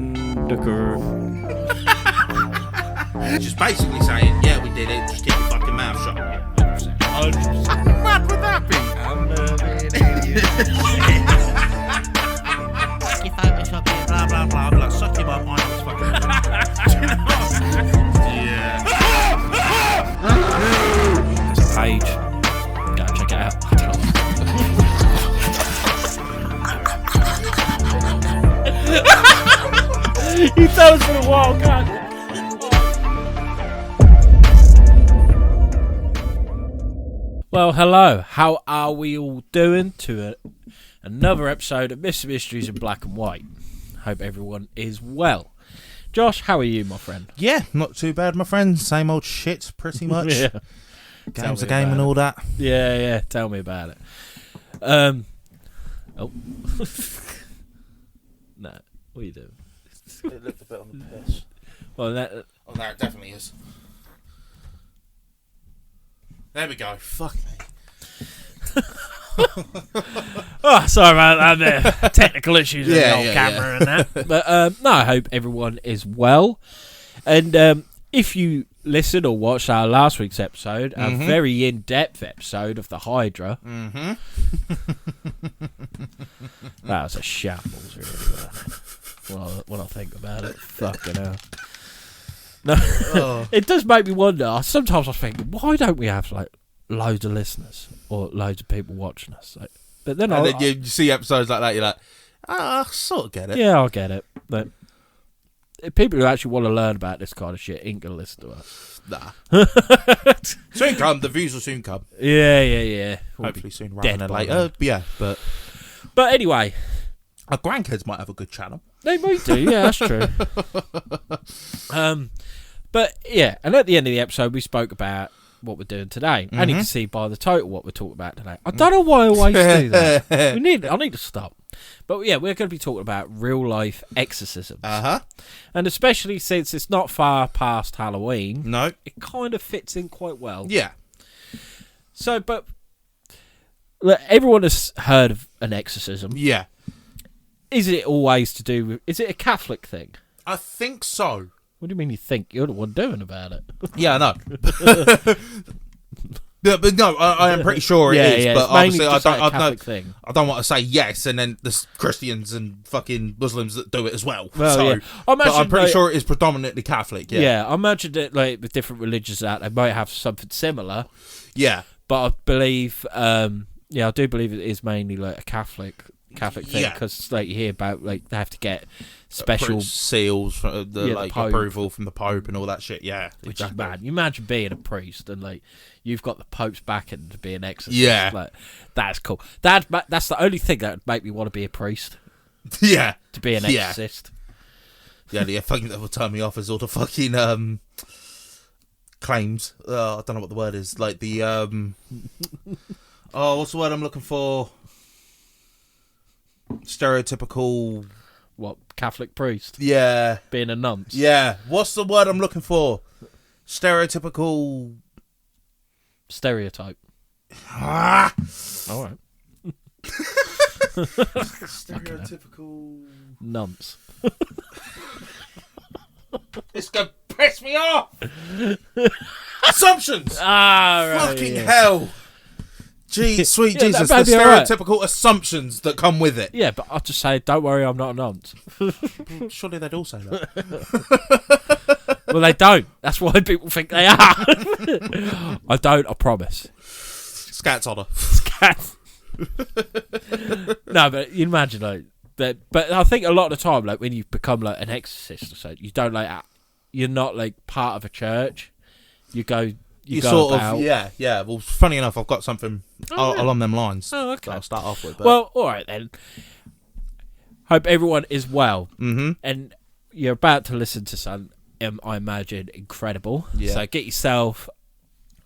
behind the curtain. Just basically saying, yeah, we did it, just keep your fucking mouth shut. Yeah, 100%. How mad would that be? I'm loving you. You photoshopping, blah, blah, blah, blah. Suck him up, I was fucking... Yeah. There's a page. Go check it out. He throws us for a while, can't you? Well, hello. How are we all doing to another episode of Mr. Mysteries in Black and White? Hope everyone is well. Josh, how are you, my friend? Yeah, not too bad, my friend. Same old shit, pretty much. Yeah. Game's a game and all that. Yeah. Tell me about it. Oh. No. What are you doing? It looked a bit on the piss. Well, Oh, no, it definitely is. There we go. Fuck me. oh, sorry about that there. Technical issues with the old camera and that. But no, I hope everyone is well. And if you listened or watched our last week's episode, a very in-depth episode of the Hydra. That was a shambles, really. When I think about it. Fucking hell. No, It does make me wonder. Sometimes I think, why don't we have like loads of listeners or loads of people watching us? Like, but then you see episodes like that, you're like, I sort of get it. Yeah, I get it. But people who actually want to learn about this kind of shit ain't gonna listen to us. Nah. Soon come. The views will soon come. Yeah. Hopefully soon, rather than later. Yeah, but anyway, our grandkids might have a good channel. They might do. Yeah, that's true. But yeah, and at the end of the episode, we spoke about what we're doing today, and you can see by the title what we're talking about today. I don't know why I always do that. I need to stop. But yeah, we're going to be talking about real life exorcisms. And especially since it's not far past Halloween, no, it kind of fits in quite well. Yeah. So, but look, everyone has heard of an exorcism. Yeah. Is it always to do with... Is it a Catholic thing? I think so. What do you mean you think? You're the one doing about it. Yeah, I know. but no, I am pretty sure it is. But obviously, I don't want to say yes, and then there's Christians and fucking Muslims that do it as well. But I'm pretty sure it is predominantly Catholic. Yeah, I imagine that like with different religions out, they might have something similar. Yeah, but I believe, I do believe it is mainly like a Catholic thing, because like you hear about like they have to get special seals for the approval from the Pope and all that shit. Yeah, which is mad. You imagine being a priest and like you've got the Pope's backing to be an exorcist. Yeah, like that's cool. That's the only thing that would make me want to be a priest. Yeah, to be an exorcist. Yeah, the thing that will turn me off is all the fucking claims. I don't know what the word is. Like the what's the word I'm looking for? Stereotypical... What, Catholic priest? Yeah. Being a nunce? Yeah. What's the word I'm looking for? Stereotypical... Stereotype. Ah! Alright. Stereotypical... Nunce. It's gonna piss me off! Assumptions! Right. Fucking hell! Gee, sweet Jesus, the stereotypical assumptions that come with it. Yeah, but I'll just say, don't worry, I'm not a nonce. Surely they'd all say that. Well, they don't. That's why people think they are. I don't, I promise. Scats on her. Scats. No, but you imagine, like, that. But I think a lot of the time, like, when you become, like, an exorcist or so, you don't, like, you're not, like, part of a church. You go... You sort of, yeah. Well, funny enough, I've got something along them lines. Oh, okay. That I'll start off with. But... Well, all right then. Hope everyone is well. And you're about to listen to something, I imagine, incredible. Yeah. So get yourself...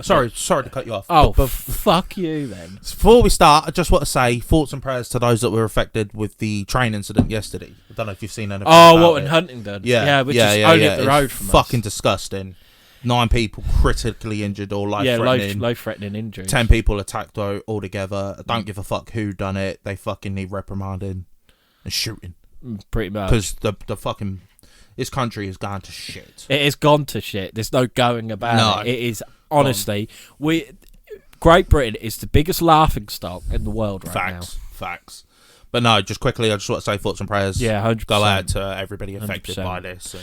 Sorry to cut you off. Oh, fuck you then. Before we start, I just want to say thoughts and prayers to those that were affected with the train incident yesterday. I don't know if you've seen anything about what in Huntingdon? Yeah, which is only up the road from us. Fucking disgusting. 9 people critically injured or life-threatening. Yeah, life-threatening injuries. 10 people attacked altogether. I don't give a fuck who done it. They fucking need reprimanding and shooting. Pretty much. Because the fucking... This country has gone to shit. It has gone to shit. There's no going about it. It is, honestly... Great Britain is the biggest laughing stock in the world right now. Facts. But no, just quickly, I just want to say thoughts and prayers. Yeah, 100%. Go out to everybody affected 100%. by this. And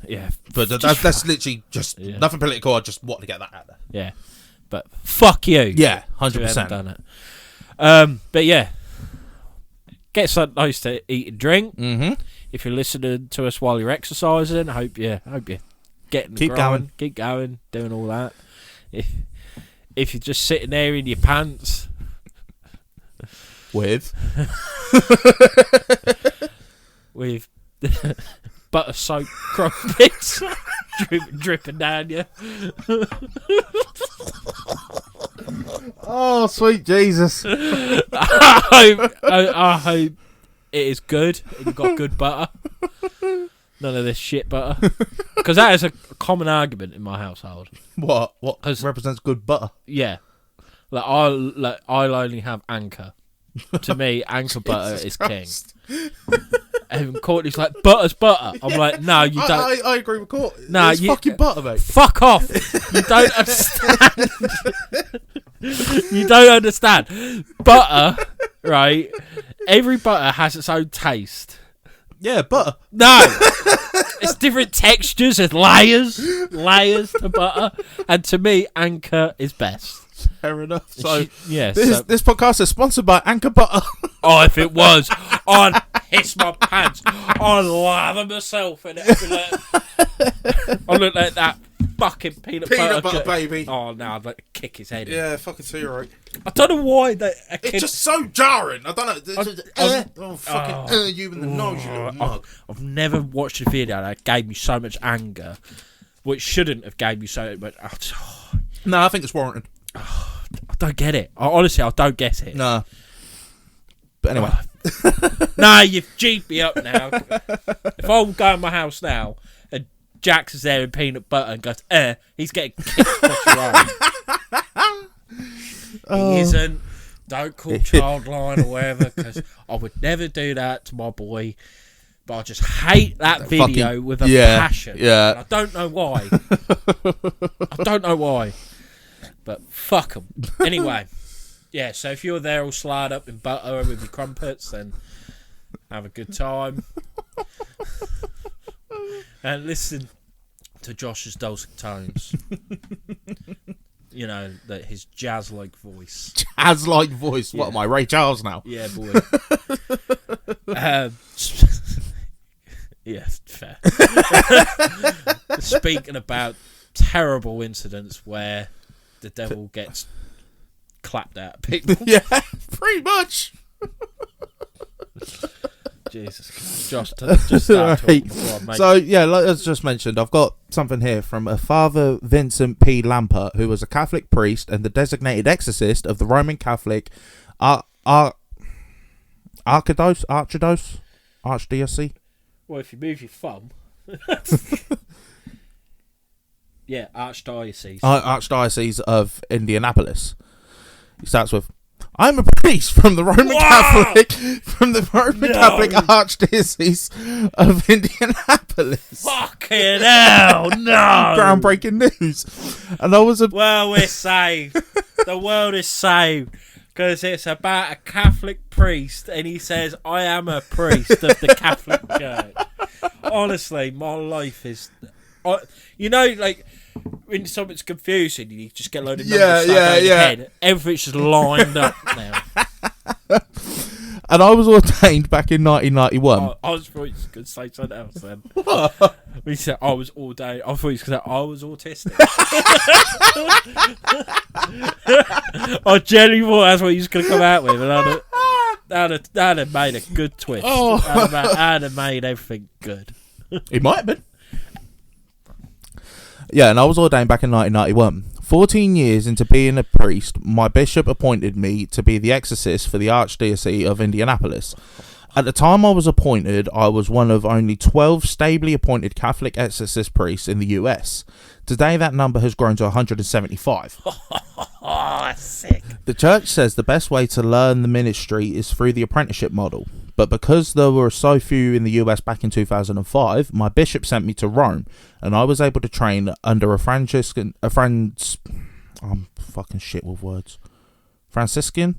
yeah. But that's literally just nothing political. I just want to get that out there. Yeah. But fuck you. Yeah, 100%. You haven't 100%. done it. But yeah. Get something nice to eat and drink. Mm-hmm. If you're listening to us while you're exercising, I hope you getting keep going, doing all that. If you're just sitting there in your pants with butter soaked crumpets dripping down you. Oh, sweet Jesus! I hope it is good. You've got good butter. None of this shit butter. Because that is a common argument in my household. What represents good butter? Yeah. I'll only have Anchor. To me, Anchor butter is king. And Courtney's like, butter's butter. I'm like, no, you don't. I agree with Courtney. No, it's fucking butter, mate. Fuck off. You don't understand. You don't understand. Butter, right? Every butter has its own taste. Yeah, butter. No. It's different textures and layers to butter. And to me, Anchor is best. Fair enough. So, this podcast is sponsored by Anchor Butter. Oh, if it was, I'd piss my pants. I'd lather myself in it. I look like that fucking peanut butter baby. Oh, no, I'd like to kick his head in. Yeah, fucking see you right. I don't know why it's just so jarring. I don't know. You in the nose, you little mug. I've never watched a video that gave me so much anger, which shouldn't have gave me so much. No, I think it's warranted. I don't get it. Honestly, I don't get it. No. But anyway. Nah, you've G'd me up now. If I go in my house now and Jax is there in peanut butter and goes, he's getting kicked across the road. He isn't. Don't call Childline or whatever, because I would never do that to my boy. But I just hate that video with a passion. Yeah. And I don't know why. But fuck them. Anyway, yeah, so if you're there all slathered up in butter with your crumpets, then have a good time. And listen to Josh's dulcet tones. You know, his jazz-like voice. Jazz-like voice? What am I, Ray Charles now? Yeah, boy. Yeah, fair. Speaking about terrible incidents where the devil gets clapped at people. Yeah, pretty much. Jesus Christ. Just start talking before I make... So, yeah, like I just mentioned, I've got something here from a Father Vincent P. Lampert, who was a Catholic priest and the designated exorcist of the Roman Catholic Archdiocese. Well, if you move your thumb... Yeah, Archdiocese. Archdiocese of Indianapolis. He starts with, I'm a priest from the Roman Catholic Catholic Archdiocese of Indianapolis. Fucking hell, no! Groundbreaking news. And I was well, we're saved. The world is saved because it's about a Catholic priest, and he says, "I am a priest of the Catholic Church." Honestly, my life is, you know, like. When something's confusing, you just get a load of numbers stuck in your head. Everything's just lined up now. And I was ordained back in 1991. I was thought you was going to say something else then. When you said I was ordained, I thought you was going to say I was autistic. I genuinely thought that's what you was going to come out with. And that'd have made a good twist. That'd have made everything good. It might have been. Yeah, and I was ordained back in 1991. 14 years into being a priest, my bishop appointed me to be the exorcist for the Archdiocese of Indianapolis. At the time I was appointed, I was one of only 12 stably appointed Catholic exorcist priests in the US. Today that number has grown to 175. Oh, that's sick. The church says the best way to learn the ministry is through the apprenticeship model. but because there were so few in the US back in 2005, my bishop sent me to Rome, and I was able to train under I'm fucking shit with words. Franciscan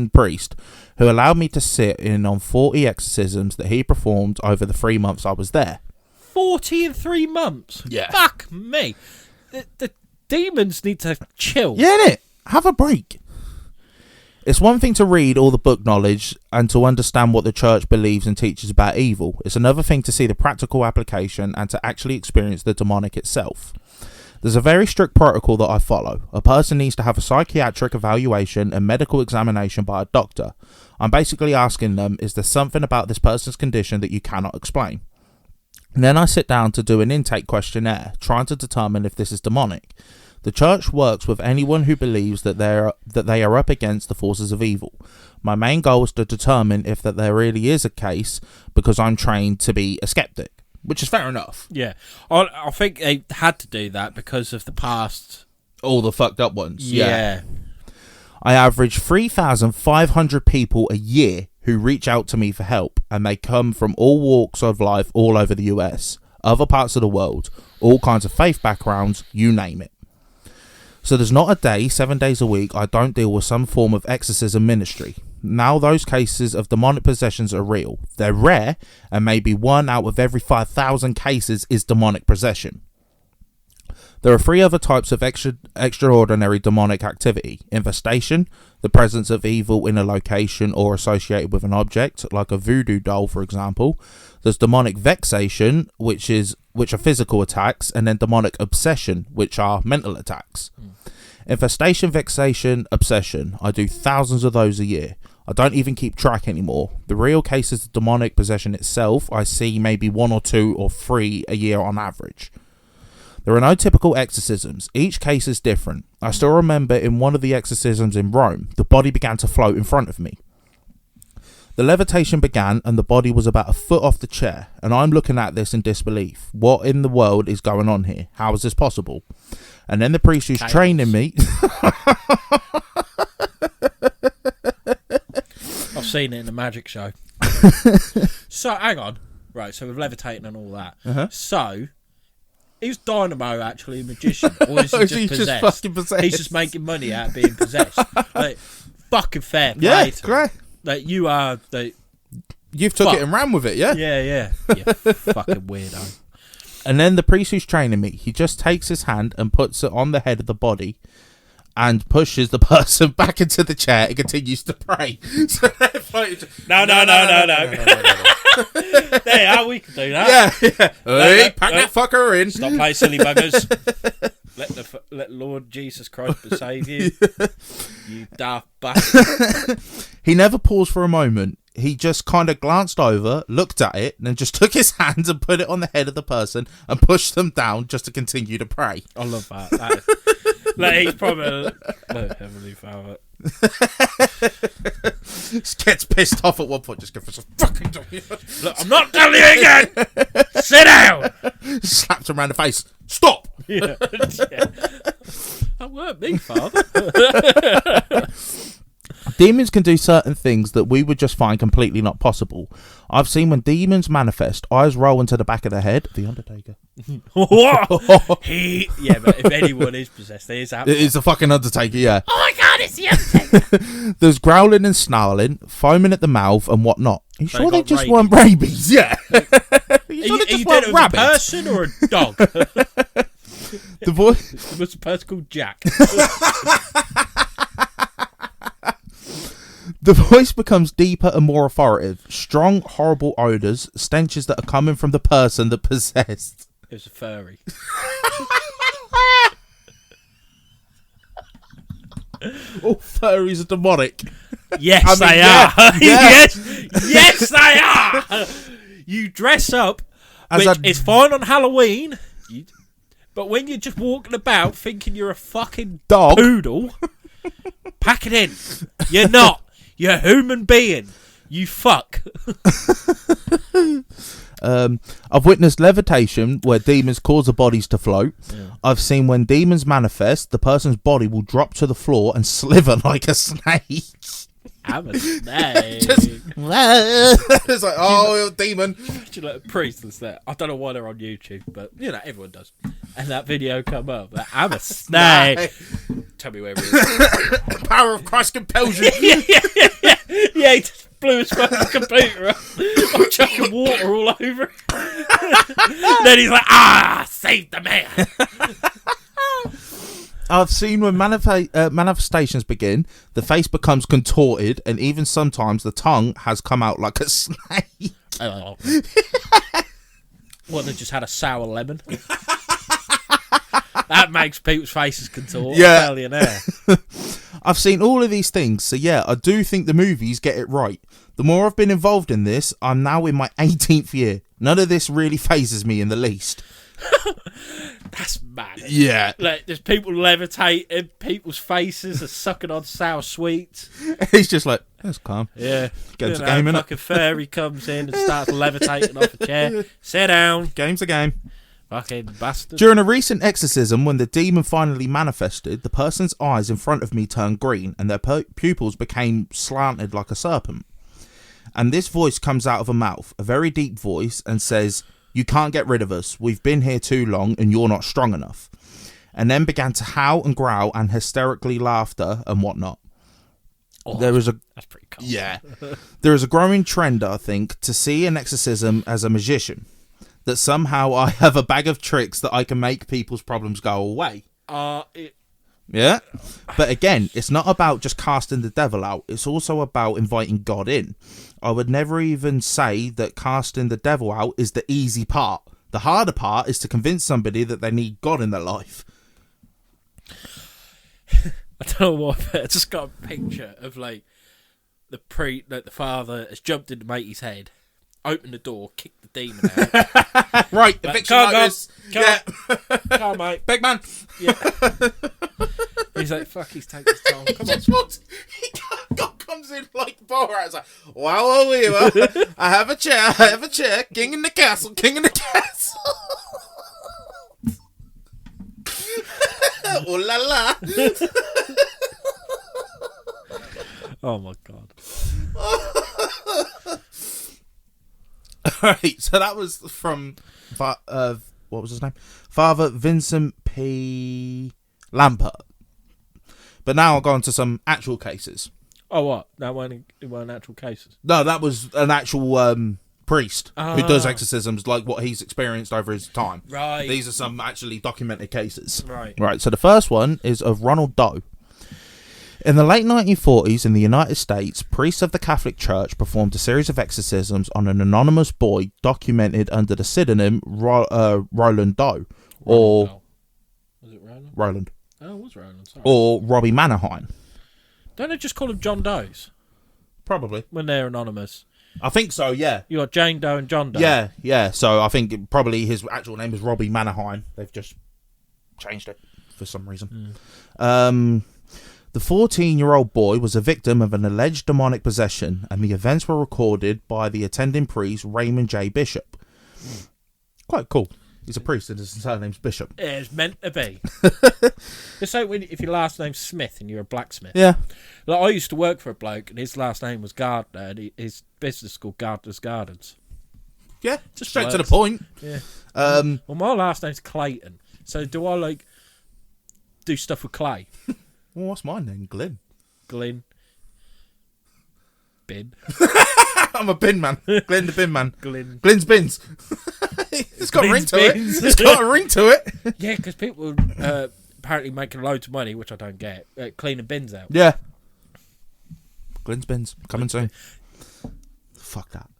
priest, who allowed me to sit in on 40 exorcisms that he performed over the 3 months I was there. 40 in 3 months? Yeah. Fuck me. The demons need to chill. Yeah, innit? Have a break. It's one thing to read all the book knowledge and to understand what the church believes and teaches about evil. It's another thing to see the practical application and to actually experience the demonic itself. There's a very strict protocol that I follow. A person needs to have a psychiatric evaluation and medical examination by a doctor. I'm basically asking them, is there something about this person's condition that you cannot explain? And then I sit down to do an intake questionnaire, trying to determine if this is demonic. The church works with anyone who believes that they are up against the forces of evil. My main goal is to determine if that there really is a case, because I'm trained to be a skeptic, which is fair enough. Yeah, I think they had to do that because of the past. All the fucked up ones. Yeah. I average 3,500 people a year who reach out to me for help, and they come from all walks of life all over the US, other parts of the world, all kinds of faith backgrounds, you name it. So there's not a day, 7 days a week, I don't deal with some form of exorcism ministry. Now those cases of demonic possessions are real. They're rare, and maybe 1 out of every 5,000 cases is demonic possession. There are 3 other types of extraordinary demonic activity. Infestation, the presence of evil in a location or associated with an object, like a voodoo doll, for example. There's demonic vexation, which are physical attacks, and then demonic obsession, which are mental attacks. Infestation, vexation, obsession. I do thousands of those a year. I don't even keep track anymore. The real cases of demonic possession itself, I see maybe 1 or 2 or 3 a year on average. There are no typical exorcisms. Each case is different. I still remember in one of the exorcisms in Rome, the body began to float in front of me. The levitation began and the body was about a foot off the chair, and I'm looking at this in disbelief. What in the world is going on here? How is this possible? And then the priest who's training me... I've seen it in the magic show. So, hang on. Right, so with levitating and all that. Uh-huh. So... is Dynamo actually a magician, or is he just possessed? Just fucking possessed? He's just making money out of being possessed. Like, fucking fair play. Yeah, to great. Him. Like, you are you've took it and ran with it, yeah? Yeah. You fucking weirdo. And then the priest who's training me, he just takes his hand and puts it on the head of the body and pushes the person back into the chair and continues to pray. So No. There you are, we can do that. Yeah. Hey, pack that fucker in. Stop playing silly buggers. Let Lord Jesus Christ save you. You daft bastard. He never paused for a moment. He just kind of glanced over, looked at it, and then just took his hands and put it on the head of the person and pushed them down just to continue to pray. I love that. Like, he's probably Heavenly Father. Gets pissed off at one point. Just go for some fucking. Look, I'm not telling you again. Sit down. Slaps him around the face. Stop. Yeah. That weren't me, Father. Demons can do certain things that we would just find completely not possible. I've seen when demons manifest, eyes roll into the back of the head. The Undertaker. What? Yeah, but if anyone is possessed, it is that. It is the fucking Undertaker, yeah. Oh my God, it's the Undertaker. There's growling and snarling, foaming at the mouth and whatnot. Are you sure they just weren't rabies? Yeah. Are you sure they just weren't rabbits? A person or a dog? The voice. It was a person called Jack. The voice becomes deeper and more authoritative. Strong, horrible odours, stenches that are coming from the person that possessed. It was a furry. All furries are demonic. Yes, they are. Yeah. Yes, they are. You dress up, which is fine on Halloween, but when you're just walking about thinking you're a fucking dog poodle, pack it in. You're not. You're a human being. You fuck. I've witnessed levitation where demons cause the bodies to float. Yeah. I've seen when demons manifest, the person's body will drop to the floor and sliver like a snake. I'm a snake. It's like, oh, demon. Like a priest that's there. I don't know why they're on YouTube, but everyone does. And that video come up. Like, I'm a snake. Tell me where it is. Power of Christ compels you. Yeah, he just blew his fucking computer up. I'm chucking water all over it. Then he's like, save the man. I've seen when manifestations begin, the face becomes contorted, and even sometimes the tongue has come out like a snake. Well, they just had a sour lemon. That makes people's faces contort. Yeah. Tell you now. I've seen all of these things, so yeah, I do think the movies get it right. The more I've been involved in this, I'm now in my 18th year. None of this really phases me in the least. That's mad. Yeah. Like, there's people levitating, people's faces are sucking on sour sweets. He's just like, that's calm. Yeah. Game's a game, innit? Fucking fairy comes in and starts levitating off a chair. Sit down. Game's a game. Fucking bastard. During a recent exorcism, when the demon finally manifested, the person's eyes in front of me turned green and their pupils became slanted like a serpent. And this voice comes out of a mouth, a very deep voice, and says, "You can't get rid of us. We've been here too long and you're not strong enough." And then began to howl and growl and hysterically laughter and whatnot. Oh, that's pretty cool. Yeah. There is a growing trend, I think, to see an exorcism as a magician. That somehow I have a bag of tricks that I can make people's problems go away. Yeah. But again, it's not about just casting the devil out. It's also about inviting God in. I would never even say that casting the devil out is the easy part. The harder part is to convince somebody that they need God in their life. I don't know why, but I just got a picture of like the father has jumped into matey's head, opened the door, kicked the demon out. Right, eviction notice. Come on, mate. Big man. Yeah. He's like, fuck, he's taking his time. Come on. God comes in like Borat. It's like, wow, I have a chair. King in the castle. Oh la la. Oh my god. Alright, so that was from what was his name? Father Vincent P. Lampert. But now I'll go on to some actual cases. Oh, what? That weren't actual cases? No, that was an actual priest who does exorcisms, like what he's experienced over his time. Right. These are some actually documented cases. Right, so the first one is of Ronald Doe. In the late 1940s in the United States, priests of the Catholic Church performed a series of exorcisms on an anonymous boy documented under the pseudonym Roland Doe. Was it Roland? Roland. Oh, it was Roland, sorry. Or Robbie Mannerheim. Don't they just call them John Does? Probably. When they're anonymous. I think so, yeah. You got Jane Doe and John Doe. Yeah. So I think probably his actual name is Robbie Mannerheim. They've just changed it for some reason. The 14-year-old boy was a victim of an alleged demonic possession, and the events were recorded by the attending priest Raymond J. Bishop. Quite cool. He's a priest and his surname's Bishop. Yeah, it's meant to be. It's like if your last name's Smith and you're a blacksmith. Yeah. Like, I used to work for a bloke and his last name was Gardner and his business is called Gardner's Gardens. Yeah, just straight to the point. Yeah. Well, my last name's Clayton. So do I, do stuff with clay? Well, what's my name? Glenn. Bin. I'm a bin man. Glenn the bin man. Glenn's bins. It's got a ring to it. It's got a ring to it. Yeah, because people apparently making loads of money, which I don't get, cleaning bins out. Yeah. Glenn's bins. Coming soon. Fuck that.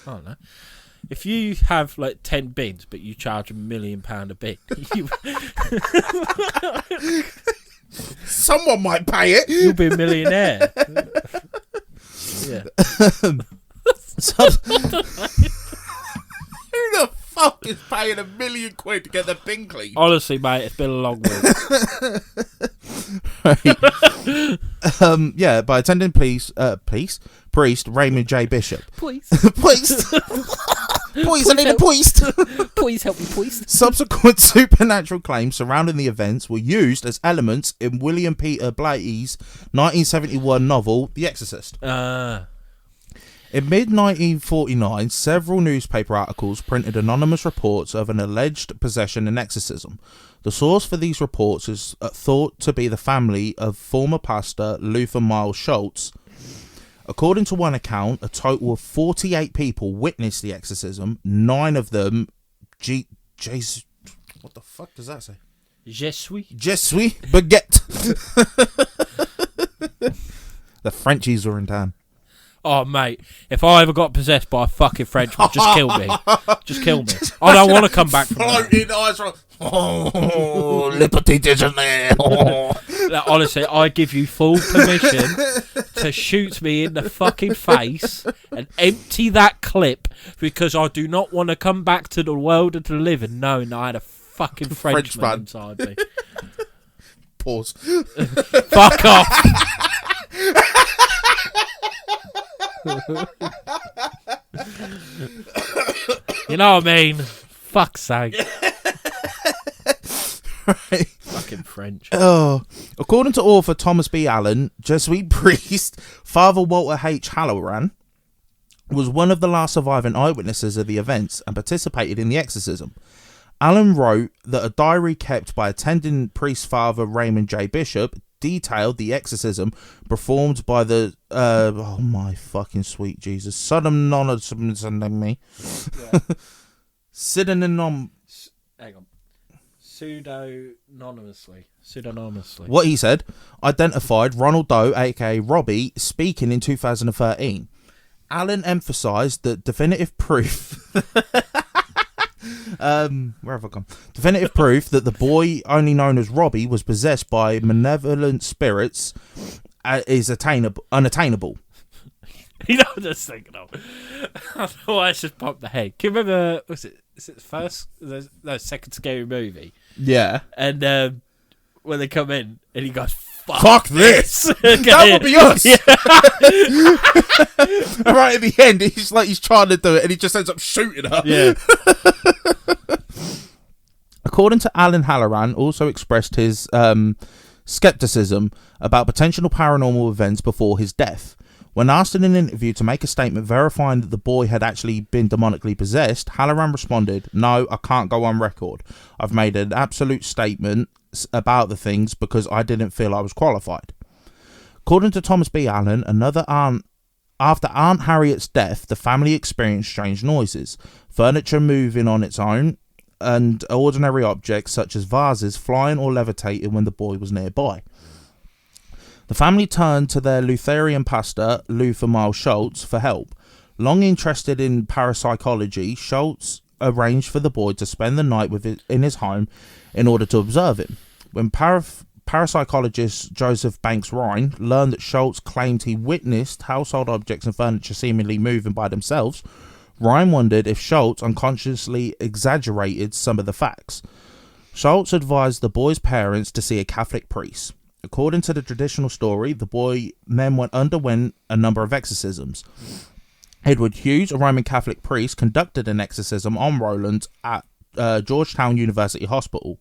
I don't know. If you have 10 bins, but you charge £1 million a bit, someone might pay it. You'll be a millionaire. Yeah. Who the fuck is paying £1 million to get the bin clean? Honestly, mate, it's been a long week. Right. By attending priest Raymond J. Bishop. Please. Please, I need a priest. Please help me, priest. Subsequent supernatural claims surrounding the events were used as elements in William Peter Blatty's 1971 novel, The Exorcist. In mid-1949, several newspaper articles printed anonymous reports of an alleged possession and exorcism. The source for these reports is thought to be the family of former pastor Luther Miles Schultz. According to one account, a total of 48 people witnessed the exorcism. 9 of them... what the fuck does that say? Je suis baguette. The Frenchies were in town. Oh, mate, if I ever got possessed by a fucking Frenchman, just kill me. Just kill me. I don't want to come back from that. Oh, le petit déjeuner. Honestly, I give you full permission to shoot me in the fucking face and empty that clip because I do not want to come back to the world of the living knowing that I had a fucking Frenchman inside me. Pause. Fuck off. You know what I mean? Fuck's sake. Right. Fucking French. Oh. According to author Thomas B. Allen, Jesuit priest Father Walter H. Halloran was one of the last surviving eyewitnesses of the events and participated in the exorcism. Allen wrote that a diary kept by attending priest Father Raymond J. Bishop detailed the exorcism performed by the oh my fucking sweet Jesus, pseudonymous. Pseudonymously. What he said identified Ronald Doe, aka Robbie, speaking in 2013. Allen emphasised that definitive proof. Where have I gone? Definitive proof that the boy, only known as Robbie, was possessed by malevolent spirits is unattainable. You know what I'm just thinking of? I don't know why I just popped the head. Can you remember, is it the second Scary Movie? Yeah. And when they come in and he goes, Fuck this! That would be us! Yeah. Right at the end, he's trying to do it and he just ends up shooting her. Yeah. According to Alan Halloran, also expressed his skepticism about potential paranormal events before his death. When asked in an interview to make a statement verifying that the boy had actually been demonically possessed, Halloran responded, "No, I can't go on record. I've made an absolute statement about the things because I didn't feel I was qualified." According to Thomas B. Allen, after Aunt Harriet's death, the family experienced strange noises, furniture moving on its own, and ordinary objects such as vases flying or levitating when the boy was nearby. The family turned to their Lutheran pastor, Luther Miles Schultz, for help. Long interested in parapsychology, Schultz arranged for the boy to spend the night in his home in order to observe him. When parapsychologist Joseph Banks Rhine learned that Schultz claimed he witnessed household objects and furniture seemingly moving by themselves, Rhine wondered if Schultz unconsciously exaggerated some of the facts. Schultz advised the boy's parents to see a Catholic priest. According to the traditional story, the boy then underwent a number of exorcisms. Edward Hughes, a Roman Catholic priest, conducted an exorcism on Roland at Georgetown University Hospital.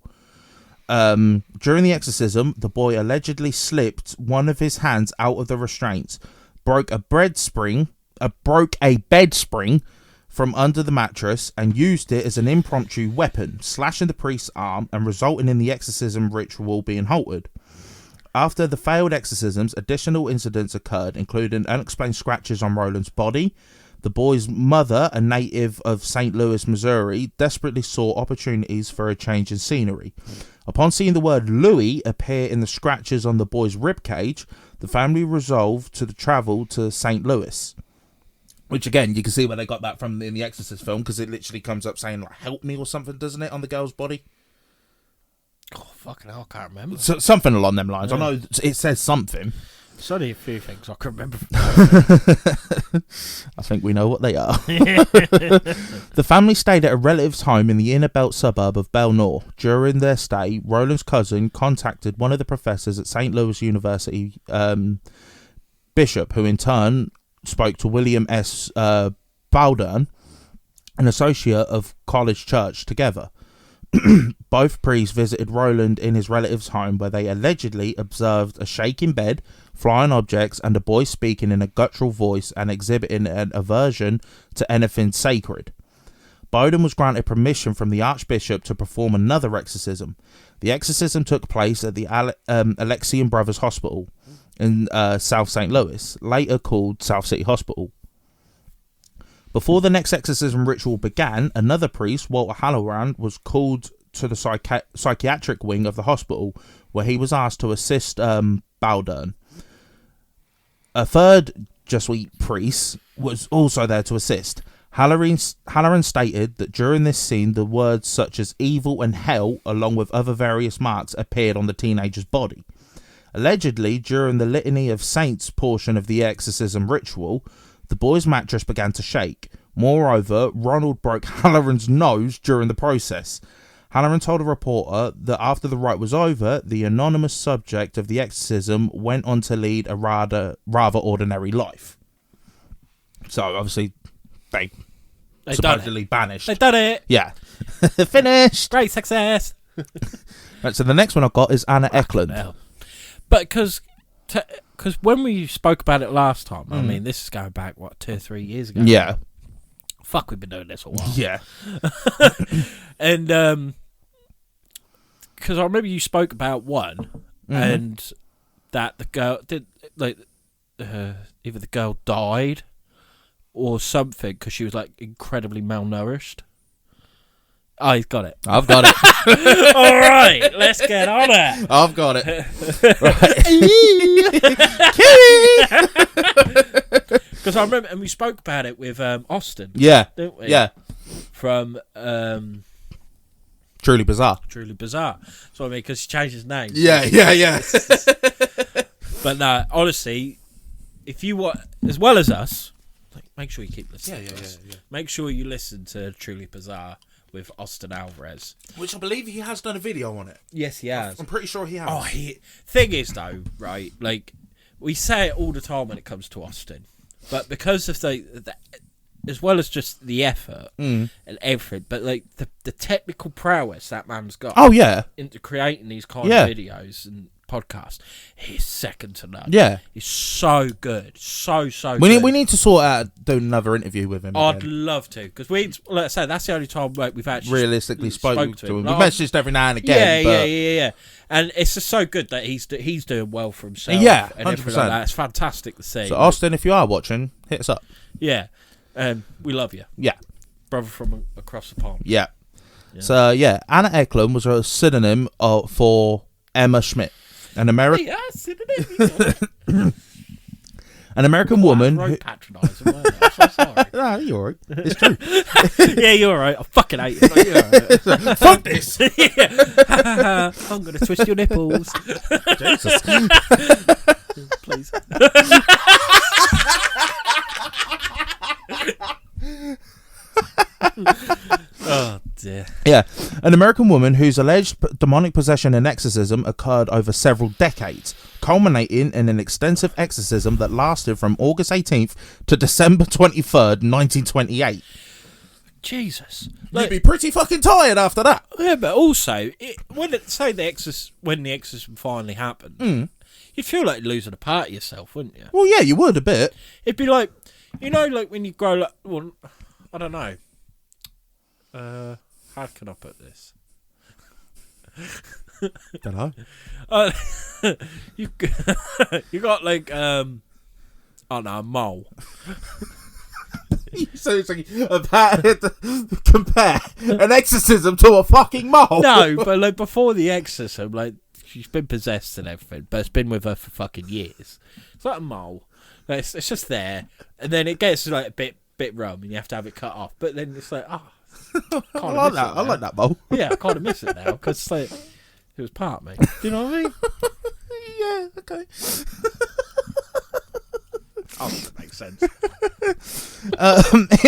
During the exorcism, the boy allegedly slipped one of his hands out of the restraints, broke a bed spring from under the mattress, and used it as an impromptu weapon, slashing the priest's arm and resulting in the exorcism ritual being halted. After the failed exorcisms, additional incidents occurred, including unexplained scratches on Roland's body. The boy's mother, a native of St. Louis, Missouri, desperately sought opportunities for a change in scenery. Upon seeing the word Louis appear in the scratches on the boy's ribcage, the family resolved to travel to St. Louis. Which, again, you can see where they got that from in the Exorcist film, because it literally comes up saying, like, help me or something, doesn't it, on the girl's body? Oh, fucking hell, I can't remember. So, something along them lines. Yeah. I know it says something. There's only a few things I can remember. I think we know what they are. The family stayed at a relative's home in the inner belt suburb of Belle Noire. During their stay, Roland's cousin contacted one of the professors at St. Louis University, Bishop, who in turn spoke to William S. Bowdern, an associate of College Church, together. Both priests visited Roland in his relative's home, where they allegedly observed a shaking bed, flying objects, and a boy speaking in a guttural voice and exhibiting an aversion to anything sacred. Bowden was granted permission from the Archbishop to perform another exorcism. The exorcism took place at the Alexian Brothers Hospital in South St. Louis, later called South City Hospital. Before the next exorcism ritual began, another priest, Walter Halloran, was called to the psychiatric wing of the hospital, where he was asked to assist Bowden. A third Jesuit priest was also there to assist. Halloran stated that during this scene, the words such as evil and hell, along with other various marks, appeared on the teenager's body. Allegedly, during the Litany of Saints portion of the exorcism ritual, the boy's mattress began to shake. Moreover, Ronald broke Halloran's nose during the process. Halloran told a reporter that after the rite was over, the anonymous subject of the exorcism went on to lead a rather ordinary life. So, obviously, they supposedly banished. They've done it. Yeah. Finished. Great success. Right, so the next one I've got is Anna Eklund. But because when we spoke about it last time, I mean, this is going back, 2 or 3 years ago? Yeah. Fuck, we've been doing this a while. Yeah. And, because I remember you spoke about one, and that the girl did, either the girl died or something because she was, incredibly malnourished. Oh, he's got it. I've got it. All right, let's get on it. I've got it. Because I remember, and we spoke about it with Austin. Yeah. Didn't we? Yeah. From Truly Bizarre. Truly Bizarre. So I mean, because he changed his name. Yeah. But no, honestly, if you want, as well as us, make sure you keep listening. Yeah. Make sure you listen to Truly Bizarre with Austin Alvarez, which I believe he has done a video on it. Yes, he has. I'm pretty sure he has. Oh, thing is though, right? We say it all the time when it comes to Austin, but because of the as well as just the effort and everything, but the technical prowess that man's got. Oh yeah, into creating these kind of videos and podcasts, he's second to none. Yeah, he's so good, so good. We need to sort out doing another interview with him. I'd love to, because let's say that's the only time we've actually realistically spoke to him. We've messaged every now and again. Yeah. And it's just so good that he's doing well for himself. Yeah, 100%. And everything like that. It's fantastic to see. So Austin, if you are watching, hit us up. Yeah, we love you. Yeah, brother from across the pond. Yeah. So Anna Eklund was a synonym for Emma Schmidt. An American woman. Who patronising, weren't I? I'm so sorry. No, you're alright. It's true. Yeah, you're alright. I fucking hate you. Like, you're right. Fuck this. I'm gonna twist your nipples. Jesus. Please. Oh dear. Yeah, an American woman whose alleged demonic possession and exorcism occurred over several decades, culminating in an extensive exorcism that lasted from August 18th to December 23rd, 1928. Jesus, you'd be pretty fucking tired after that. Yeah, but also when the exorcism finally happened, you'd feel like losing a part of yourself, wouldn't you? Well, yeah, you would a bit. It'd be like, like when you grow up. Well, I don't know. How can I put this? Don't know. You got a mole. So it's like about to compare an exorcism to a fucking mole. No, but before the exorcism, she's been possessed and everything, but it's been with her for fucking years. It's like a mole. It's just there, and then it gets a bit rum, and you have to have it cut off. But then it's like, I like that. I like that mole. Yeah, I kind of miss it now because it was part of me. Do you know what I mean? Yeah. Okay. Oh, that makes sense.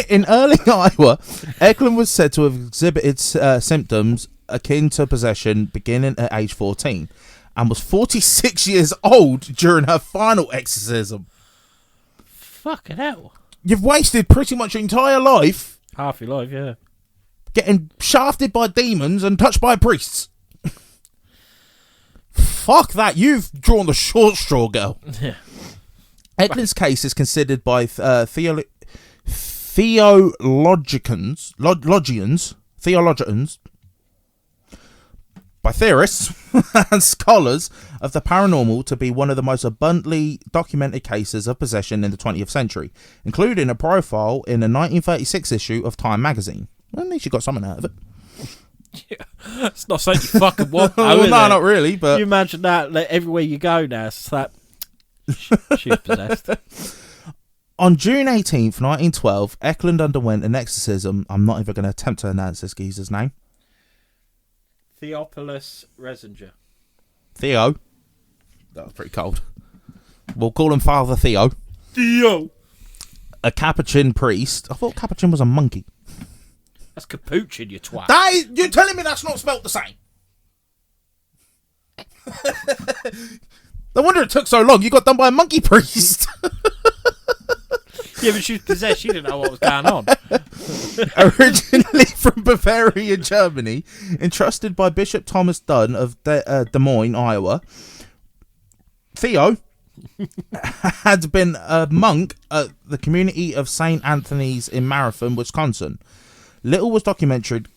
In early Iowa, Eklund was said to have exhibited symptoms akin to possession beginning at age 14 and was 46 years old during her final exorcism. Fucking hell. You've wasted pretty much your entire life Half your life, yeah. Getting shafted by demons and touched by priests. Fuck that. You've drawn the short straw, girl. Yeah. Eklund's case is considered by theologians, by theorists and scholars of the paranormal to be one of the most abundantly documented cases of possession in the 20th century, including a profile in a 1936 issue of Time magazine. Well, at least you got something out of it. Yeah. It's not something you fucking want. Well, no, not really. But you imagine that like, everywhere you go now, it's that she's possessed. On June 18th, 1912, Eklund underwent an exorcism. I'm not even going to attempt to announce this geezer's name. Theophilus Resinger. Theo. That was pretty cold. We'll call him Father Theo. Theo. A Capuchin priest. I thought Capuchin was a monkey. That's Capuchin, you twat. You're telling me that's not spelt the same? No wonder it took so long. You got done by a monkey priest. Yeah, but she was possessed. She didn't know what was going on. Originally from Bavaria, Germany, entrusted by Bishop Thomas Dunn of Des Moines, Iowa, Theo had been a monk at the community of St. Anthony's in Marathon, Wisconsin. Little was documented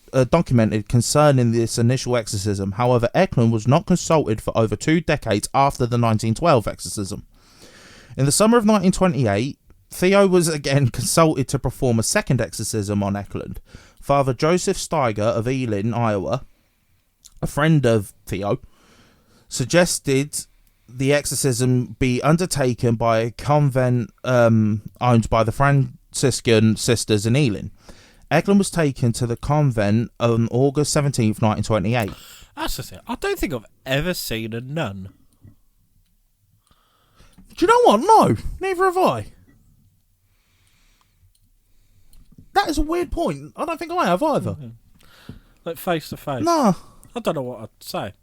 concerning this initial exorcism. However, Eklund was not consulted for over 2 decades after the 1912 exorcism. In the summer of 1928, Theo was again consulted to perform a second exorcism on Eklund. Father Joseph Steiger of Ealing, Iowa, a friend of Theo, suggested the exorcism be undertaken by a convent owned by the Franciscan sisters in Ealing. Eklund was taken to the convent on August 17th, 1928. That's the thing. I don't think I've ever seen a nun. Do you know what? No, neither have I. That is a weird point. I don't think I have either. Mm-hmm. Like face to face. No. I don't know what I'd say.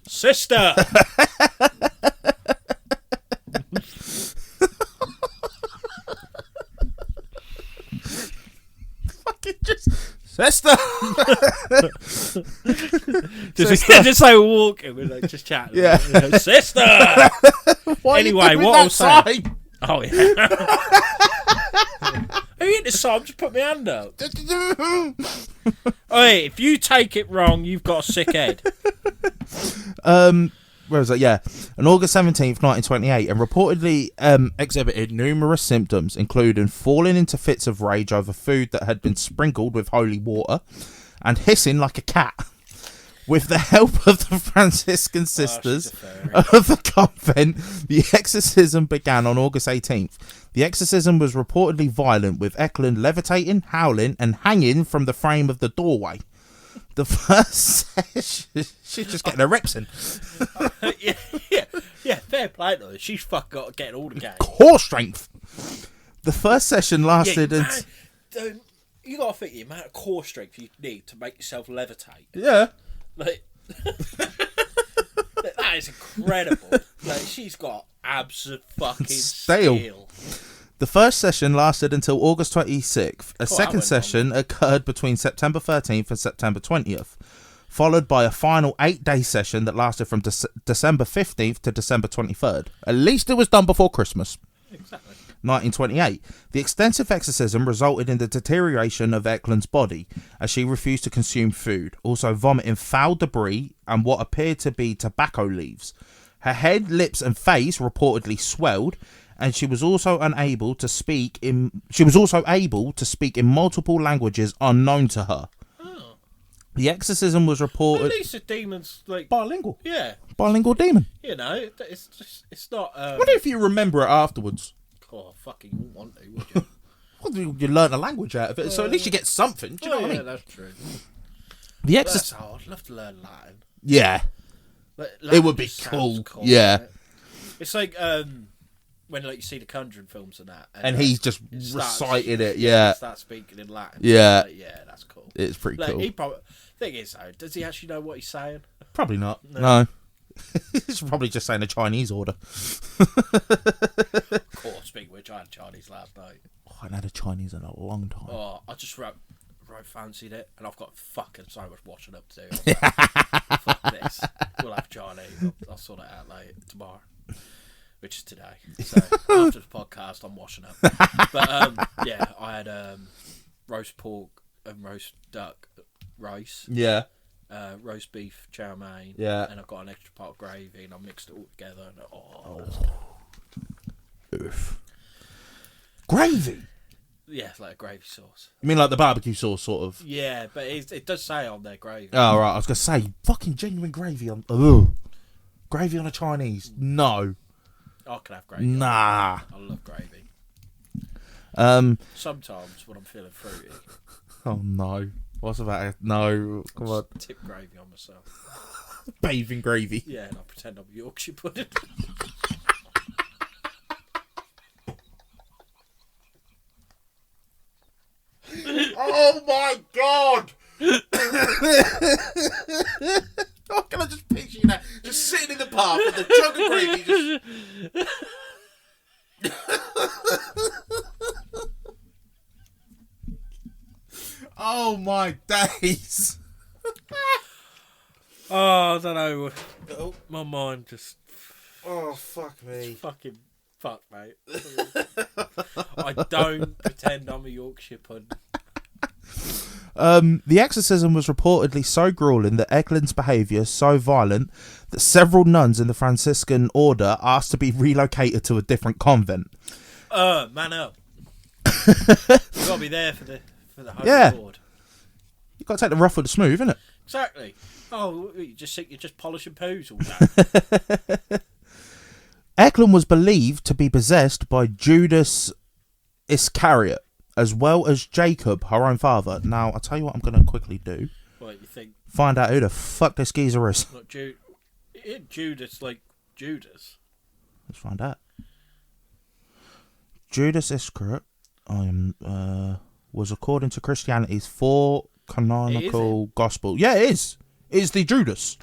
Sister! Fucking just... Sister! just say we're walking, we're like just chatting. Yeah. Sister! Anyway, what I was saying... Oh, yeah. Are you in the song? Just put my hand up. Hey, if you take it wrong, you've got a sick head. Where was that? Yeah. On August 17th, 1928, and reportedly exhibited numerous symptoms, including falling into fits of rage over food that had been sprinkled with holy water and hissing like a cat. With the help of the Franciscan sisters of the convent, the exorcism began on August 18th. The exorcism was reportedly violent, with Eklund levitating, howling, and hanging from the frame of the doorway. The first session... She's just getting her reps in. Yeah, fair play to her. She's fucking got to get all the game. Core strength. The first session lasted... You got to think the amount of core strength you need to make yourself levitate. Yeah. Like, that is incredible. Like, she's got absolute fucking steel. The first session lasted until August 26th. A second session occurred between September 13th and September 20th, followed by a final 8-day session that lasted from December 15th to December 23rd. At least it was done before Christmas. Exactly. 1928. The extensive exorcism resulted in the deterioration of Eklund's body as she refused to consume food, also vomiting foul debris and what appeared to be tobacco leaves. Her head, lips and face reportedly swelled, and she was also able to speak in multiple languages unknown to her. Oh. The exorcism was reported... At least the demon's like bilingual. Yeah. Bilingual demon. You know, it's not... What if you remember it afterwards? Oh, fucking you wouldn't want to, would you? Well, you learn a language out of it, so at least you get something. Do you know what I mean? Yeah, that's true. That's hard. I'd love to learn Latin. Yeah. Latin it would be cool. Yeah. Right? It's like when like you see the Conjuring films and that. And he's just recited it, yeah. Start speaking in Latin. Yeah. Like, yeah, that's cool. It's pretty cool. Thing is, though, does he actually know what he's saying? Probably not. No. It's probably just saying a Chinese order. Of course, speaking of which, I had Chinese last night. Oh, I haven't had a Chinese in a long time. Oh, I just fancied it, and I've got fucking so much washing up to do. Like, fuck this. We'll have Chinese. I'll sort it out later tomorrow, which is today. So after the podcast, I'm washing up. But yeah, I had roast pork and roast duck rice. Yeah. Roast beef chow mein. Yeah. And I've got an extra pot of gravy, and I mixed it all together. And Oof. Gravy. Yeah, it's like a gravy sauce. You mean like the barbecue sauce, sort of? Yeah, but it does say on there gravy. Oh, right. I was going to say, fucking genuine gravy on... Gravy on a Chinese? No. I can have gravy. Nah. I love gravy. Sometimes when I'm feeling fruity. Oh, no. What's about it? No. Come on. Tip gravy on myself. Bathing gravy. Yeah, and I pretend I'm Yorkshire pudding. Oh my god! Oh, can I just picture you now? Just sitting in the pub with the jug of gravy. Oh my days! Oh, I don't know. Oh, my mind just. Oh, fuck me. Fucking fuck, mate. I don't pretend I'm a Yorkshire pudding. The exorcism was reportedly so grueling that Eklund's behaviour so violent that several nuns in the Franciscan order asked to be relocated to a different convent. Man up. You've got to be there for the Holy Lord. You've got to take the rough with the smooth, innit? Exactly. Oh, you just think you're just polishing poos all day. Eklund was believed to be possessed by Judas Iscariot, as well as Jacob, her own father. Now, I'll tell you what I'm going to quickly do. What, you think? Find out who the fuck this geezer is. Not Judas, like Judas. Let's find out. Judas Iscariot was, according to Christianity's four canonical gospel. Yeah, it is. It's the Judas.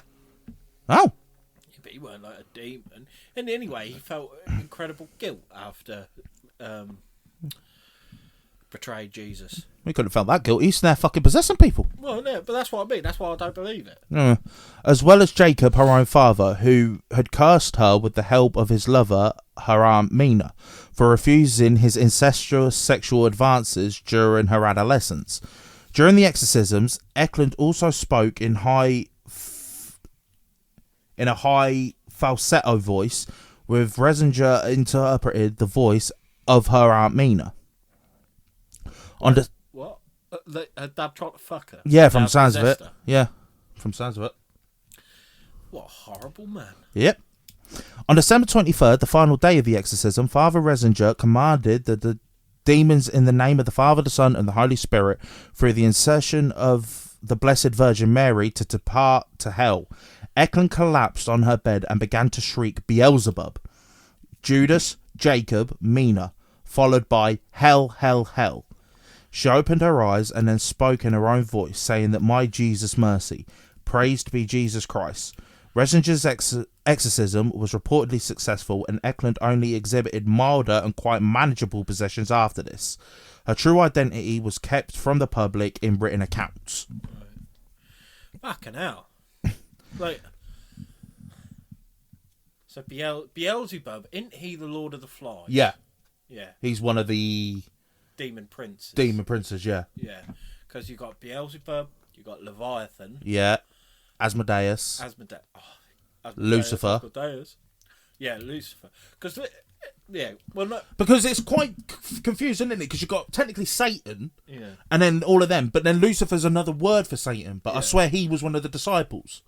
Oh. Yeah, but he weren't like a demon. And anyway, he felt incredible guilt after betrayed Jesus. We couldn't have felt that guilty. He's there fucking possessing people. Well, no, but that's what I mean. That's why I don't believe it. As well as Jacob, her own father, who had cursed her with the help of his lover, her aunt Mina, for refusing his incestuous sexual advances during her adolescence. During the exorcisms, Eklund also spoke in a high falsetto voice, with Resinger interpreted the voice of her aunt Mina. What? Her dad tried to fuck her? Yeah, from sounds of it. Her? Yeah, from sounds of it. What a horrible man. Yep. On December 23rd, the final day of the exorcism, Father Resinger commanded that the demons, in the name of the Father, the Son, and the Holy Spirit, through the insertion of the Blessed Virgin Mary, to depart to hell. Eklund collapsed on her bed and began to shriek Beelzebub, Judas, Jacob, Mina, followed by hell, hell, hell. She opened her eyes and then spoke in her own voice, saying that my Jesus mercy, praised be Jesus Christ. Resinger's exorcism was reportedly successful, and Eklund only exhibited milder and quite manageable possessions after this. Her true identity was kept from the public in written accounts. Right. Fucking hell. Like, so Beelzebub, isn't he the Lord of the Flies? Yeah. Yeah. He's one of the demon princes. Demon princes, yeah. Yeah. Because you got Beelzebub, you got Leviathan. Yeah. Asmodeus. Lucifer. Asmodeus. Yeah, Lucifer. Because, yeah, well, no. Because it's quite confusing, isn't it? Because you've got technically Satan, yeah, and then all of them, but then Lucifer's another word for Satan. But yeah. I swear he was one of the disciples.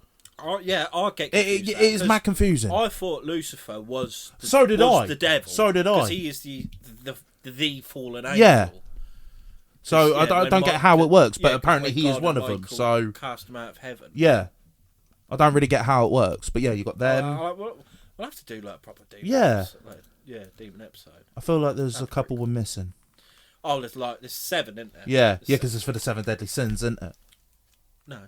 Yeah, I get confused. It is mad confusing. I thought Lucifer was the devil. So did I. Because he is the fallen angel. Yeah. So I don't get how it works, but apparently he is one of them. So cast him out of heaven. Yeah. I don't really get how it works, but yeah, you got them. We'll have to do like a proper demon. Yeah. Demon episode. I feel like there's a couple we're missing. Oh, there's 7, isn't there? Yeah, because it's for the 7 deadly sins, isn't it? No.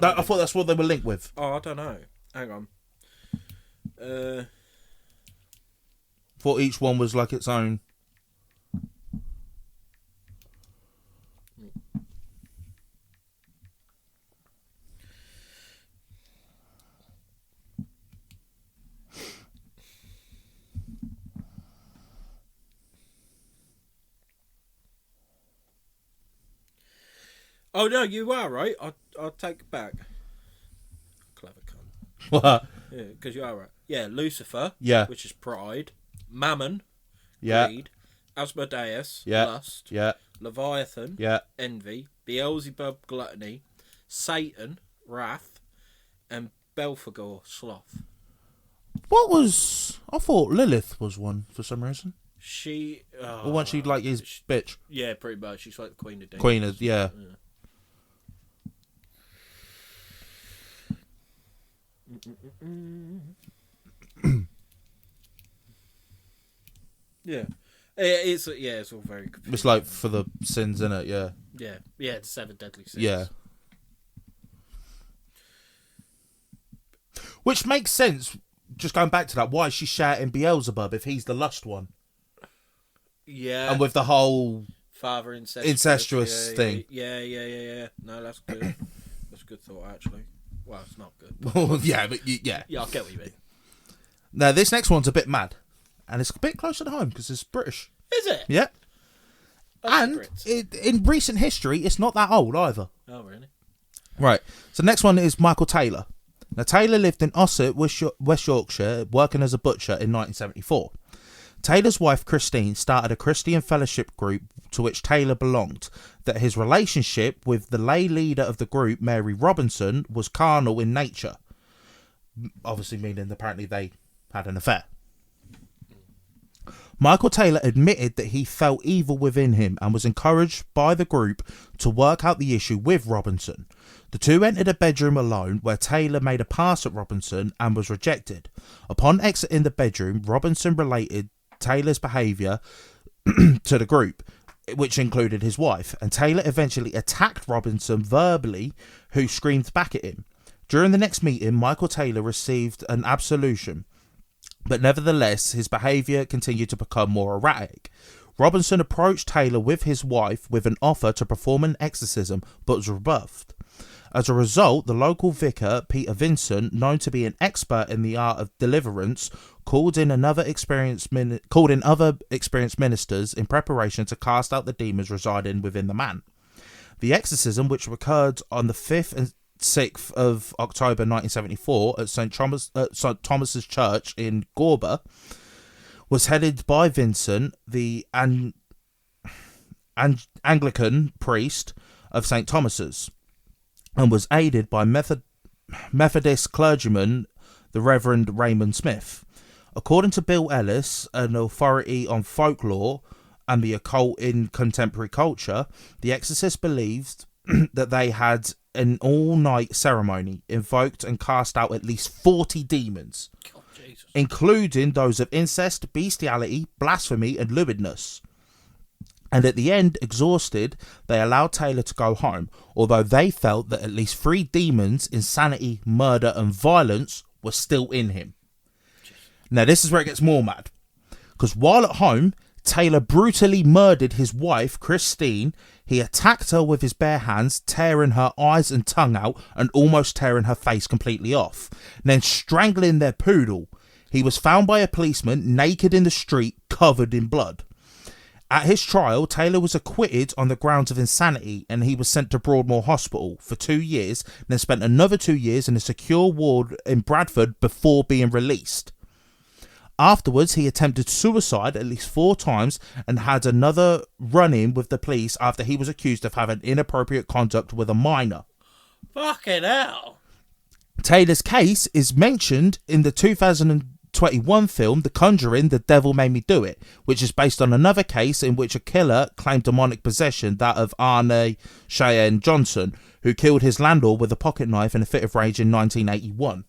I thought that's what they were linked with. Oh, I don't know. Hang on. Thought each one was like its own. Oh no, you are right. I'll take it back. Clever cunt. What? Yeah, because you are right. Yeah, Lucifer. Yeah. Which is pride. Mammon. Yeah. Greed. Asmodeus. Yeah. Lust. Yeah. Leviathan. Yeah. Envy. Beelzebub. Gluttony. Satan. Wrath. And Belphegor. Sloth. What was... I thought Lilith was one for some reason. She... or when she like his bitch. Yeah, pretty much. She's like the queen of demons. Queen of... Yeah. Yeah. It's all very confusing. It's like for the sins, innit? Yeah. Yeah, the 7 deadly sins. Yeah. Which makes sense, just going back to that, why is she shouting Beelzebub if he's the lust one? Yeah. And with the whole father incestuous thing. Yeah. No, that's good. That's a good thought, actually. Well, it's not good. Well, yeah, but yeah. Yeah, I get what you mean. Now, this next one's a bit mad. And it's a bit closer to home because it's British. Is it? Yeah. And in recent history, it's not that old either. Oh, really? Right. So the next one is Michael Taylor. Now, Taylor lived in Ossett, West Yorkshire, working as a butcher in 1974. Taylor's wife, Christine, started a Christian fellowship group to which Taylor belonged. That his relationship with the lay leader of the group, Mary Robinson, was carnal in nature. Obviously meaning apparently they had an affair. Michael Taylor admitted that he felt evil within him and was encouraged by the group to work out the issue with Robinson. The two entered a bedroom alone where Taylor made a pass at Robinson and was rejected. Upon exiting the bedroom, Robinson related Taylor's behaviour to the group, which included his wife, and Taylor eventually attacked Robinson verbally, who screamed back at him. During the next meeting, Michael Taylor received an absolution, but nevertheless his behaviour continued to become more erratic. Robinson approached Taylor with his wife with an offer to perform an exorcism, but was rebuffed. As a result, the local vicar, Peter Vincent, known to be an expert in the art of deliverance, called in other experienced ministers in preparation to cast out the demons residing within the man. The exorcism, which occurred on the 5th and 6th of October 1974 at St. Thomas's Church in Gorba, was headed by Vincent, the Anglican priest of St. Thomas's, and was aided by Methodist clergyman, the Reverend Raymond Smith. According to Bill Ellis, an authority on folklore and the occult in contemporary culture, the exorcists believed that they had an all-night ceremony, invoked and cast out at least 40 demons, including those of incest, bestiality, blasphemy and lewdness. And at the end, exhausted, they allowed Taylor to go home, although they felt that at least 3 demons, insanity, murder and violence, were still in him. Now this is where it gets more mad, because while at home, Taylor brutally murdered his wife, Christine. He attacked her with his bare hands, tearing her eyes and tongue out and almost tearing her face completely off, then strangling their poodle. He was found by a policeman naked in the street, covered in blood. At his trial, Taylor was acquitted on the grounds of insanity and he was sent to Broadmoor Hospital for 2 years, then spent another 2 years in a secure ward in Bradford before being released. Afterwards, he attempted suicide at least 4 times and had another run-in with the police after he was accused of having inappropriate conduct with a minor. Fucking hell. Taylor's case is mentioned in the 2021 film The Conjuring, The Devil Made Me Do It, which is based on another case in which a killer claimed demonic possession, that of Arne Cheyenne Johnson, who killed his landlord with a pocket knife in a fit of rage in 1981.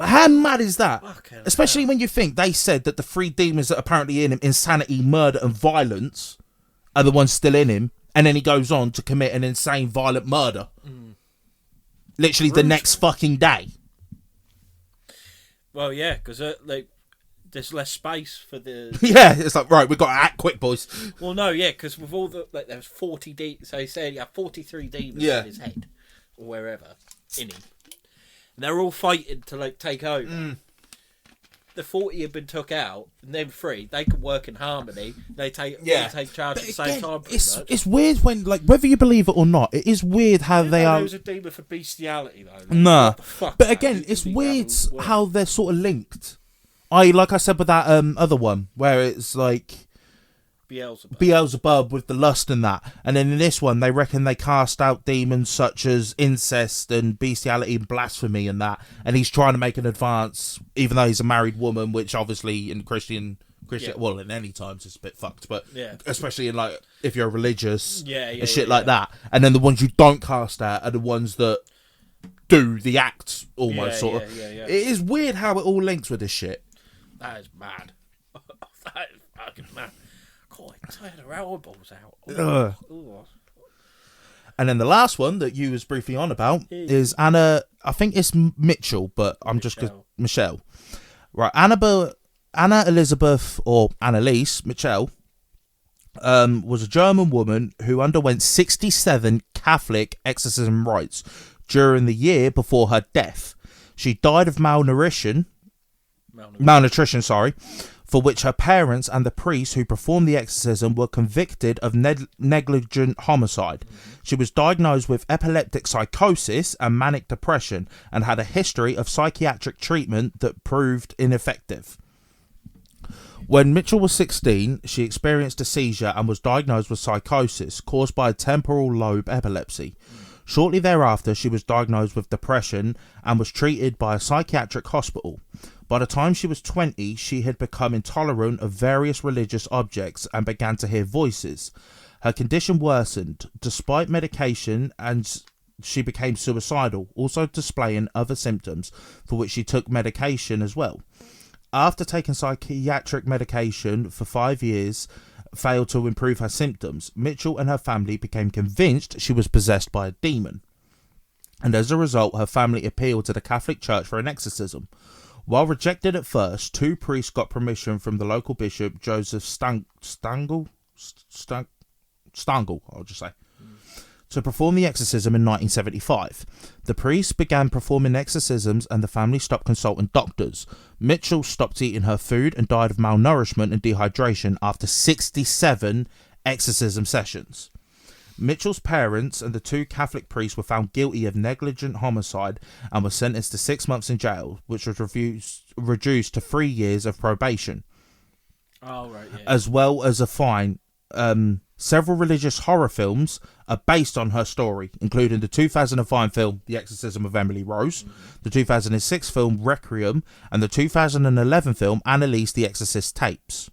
How mad is that? Especially when you think they said that the 3 demons that are apparently in him, insanity, murder and violence, are the ones still in him, and then he goes on to commit an insane violent murder. Literally the next fucking day. Well, yeah, because there's less space for the... Yeah, it's like, right, we've got to act quick, boys. Well, no, yeah, because with all the... Like, there was 40 demons... So he said you have 43 demons in his head. Or wherever. In him. And they're all fighting to, like, take over. The 40 have been took out, and them 3, they can work in harmony. They take charge at the same time. It's weird when, like, whether you believe it or not, it is weird how they are... There was a demon for bestiality, though. Like, nah. But again, it's weird how they're sort of linked. Like I said with that other one, where it's like Beelzebub with the lust and that. And then in this one, they reckon they cast out demons such as incest and bestiality and blasphemy and that. And he's trying to make an advance, even though he's a married woman, which obviously in Christian, well, in any times it's a bit fucked, but especially in, like, if you're religious and shit like that. And then the ones you don't cast out are the ones that do the act almost, sort of. It is weird how it all links with this shit. That is mad. That is fucking mad. God, I'm tired of our eyeballs out. And then the last one that you was briefly on about is Anna. I think it's Mitchell, but I'm just Michelle. Right, Anna Elizabeth or Annalise Mitchell was a German woman who underwent 67 Catholic exorcism rites during the year before her death. She died of malnutrition, for which her parents and the priest who performed the exorcism were convicted of negligent homicide. She was diagnosed with epileptic psychosis and manic depression and had a history of psychiatric treatment that proved ineffective. When Mitchell was 16, she experienced a seizure and was diagnosed with psychosis caused by a temporal lobe epilepsy. Shortly thereafter, she was diagnosed with depression and was treated by a psychiatric hospital. By the time she was 20, she had become intolerant of various religious objects and began to hear voices. Her condition worsened despite medication and she became suicidal, also displaying other symptoms for which she took medication as well. After taking psychiatric medication for 5 years, failed to improve her symptoms, Mitchell and her family became convinced she was possessed by a demon. And as a result, her family appealed to the Catholic Church for an exorcism. While rejected at first, 2 priests got permission from the local bishop, Joseph Stangl, I'll just say, to perform the exorcism in 1975. The priests began performing exorcisms and the family stopped consulting doctors. Mitchell stopped eating her food and died of malnourishment and dehydration after 67 exorcism sessions. Mitchell's parents and the 2 Catholic priests were found guilty of negligent homicide and were sentenced to 6 months in jail, which was reduced to 3 years of probation. Oh, right, yeah. As well as a fine. Several religious horror films are based on her story, including the 2005 film The Exorcism of Emily Rose, the 2006 film Requiem, and the 2011 film Annalise the Exorcist Tapes.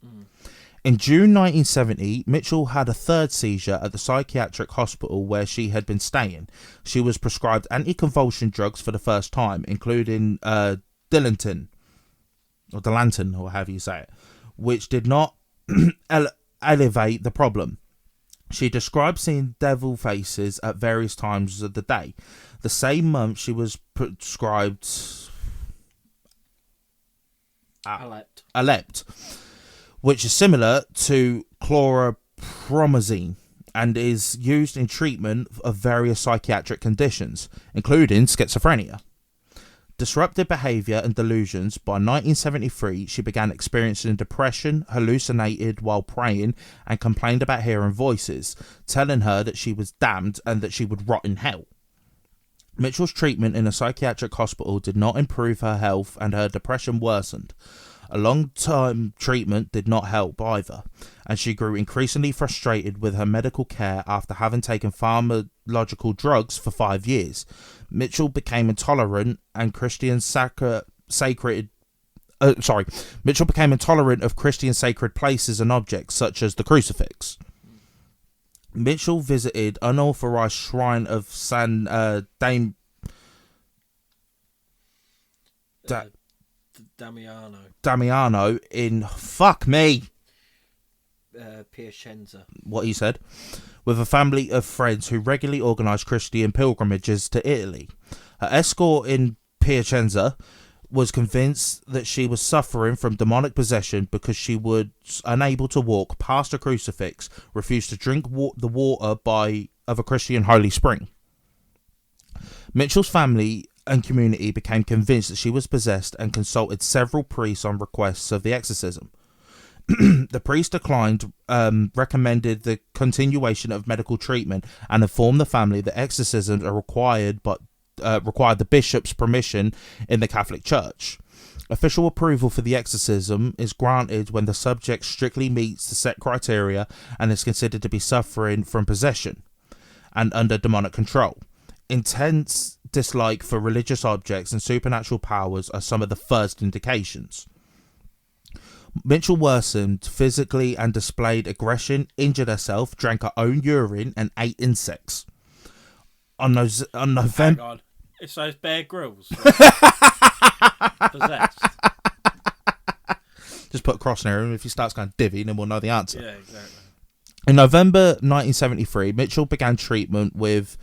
In June 1970, Mitchell had a 3rd seizure at the psychiatric hospital where she had been staying. She was prescribed anticonvulsant drugs for the first time, including Dilantin, or however you say it, which did not elevate the problem. She described seeing devil faces at various times of the day. The same month, she was prescribed Alept, which is similar to chlorpromazine and is used in treatment of various psychiatric conditions, including schizophrenia. Disrupted behaviour and delusions. By 1973, she began experiencing depression, hallucinated while praying, and complained about hearing voices, telling her that she was damned and that she would rot in hell. Mitchell's treatment in a psychiatric hospital did not improve her health and her depression worsened. A long-term treatment did not help either, and she grew increasingly frustrated with her medical care after having taken pharmacological drugs for 5 years. Mitchell became intolerant of Christian sacred places and objects such as the crucifix. Mitchell visited unauthorized shrine of San Damiano in Piacenza. What he said, with a family of friends who regularly organised Christian pilgrimages to Italy. Her escort in Piacenza was convinced that she was suffering from demonic possession because she was unable to walk past a crucifix, refused to drink the water of a Christian holy spring. Mitchell's family and community became convinced that she was possessed and consulted several priests on requests of the exorcism. The priest declined, recommended the continuation of medical treatment, and informed the family that exorcisms are required, but required the bishop's permission in the Catholic Church. Official approval for the exorcism is granted when the subject strictly meets the set criteria and is considered to be suffering from possession and under demonic control. Intense dislike for religious objects and supernatural powers are some of the first indications. Mitchell worsened physically and displayed aggression, injured herself, drank her own urine, and ate insects. On November... Hang on. It's those Bear Grylls. Possessed. Just put a cross in there, and if he starts going divvy, then we'll know the answer. Yeah, exactly. In November 1973, Mitchell began treatment with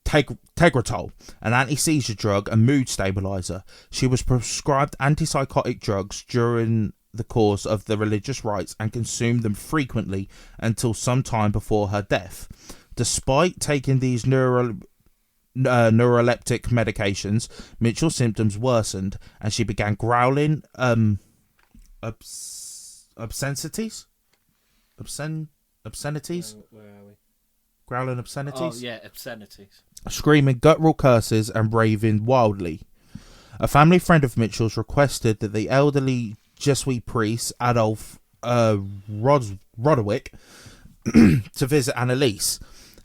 Tegretol, an anti-seizure drug and mood stabilizer. She was prescribed antipsychotic drugs during the course of the religious rites and consumed them frequently until some time before her death. Despite taking these neuroleptic medications, Mitchell's symptoms worsened and she began growling obscenities? Obscenities? Where are we? Growling obscenities? Oh, yeah, obscenities. Screaming guttural curses and raving wildly. A family friend of Mitchell's requested that the elderly Jesuit priest, Adolf Roderick, to visit Annalise,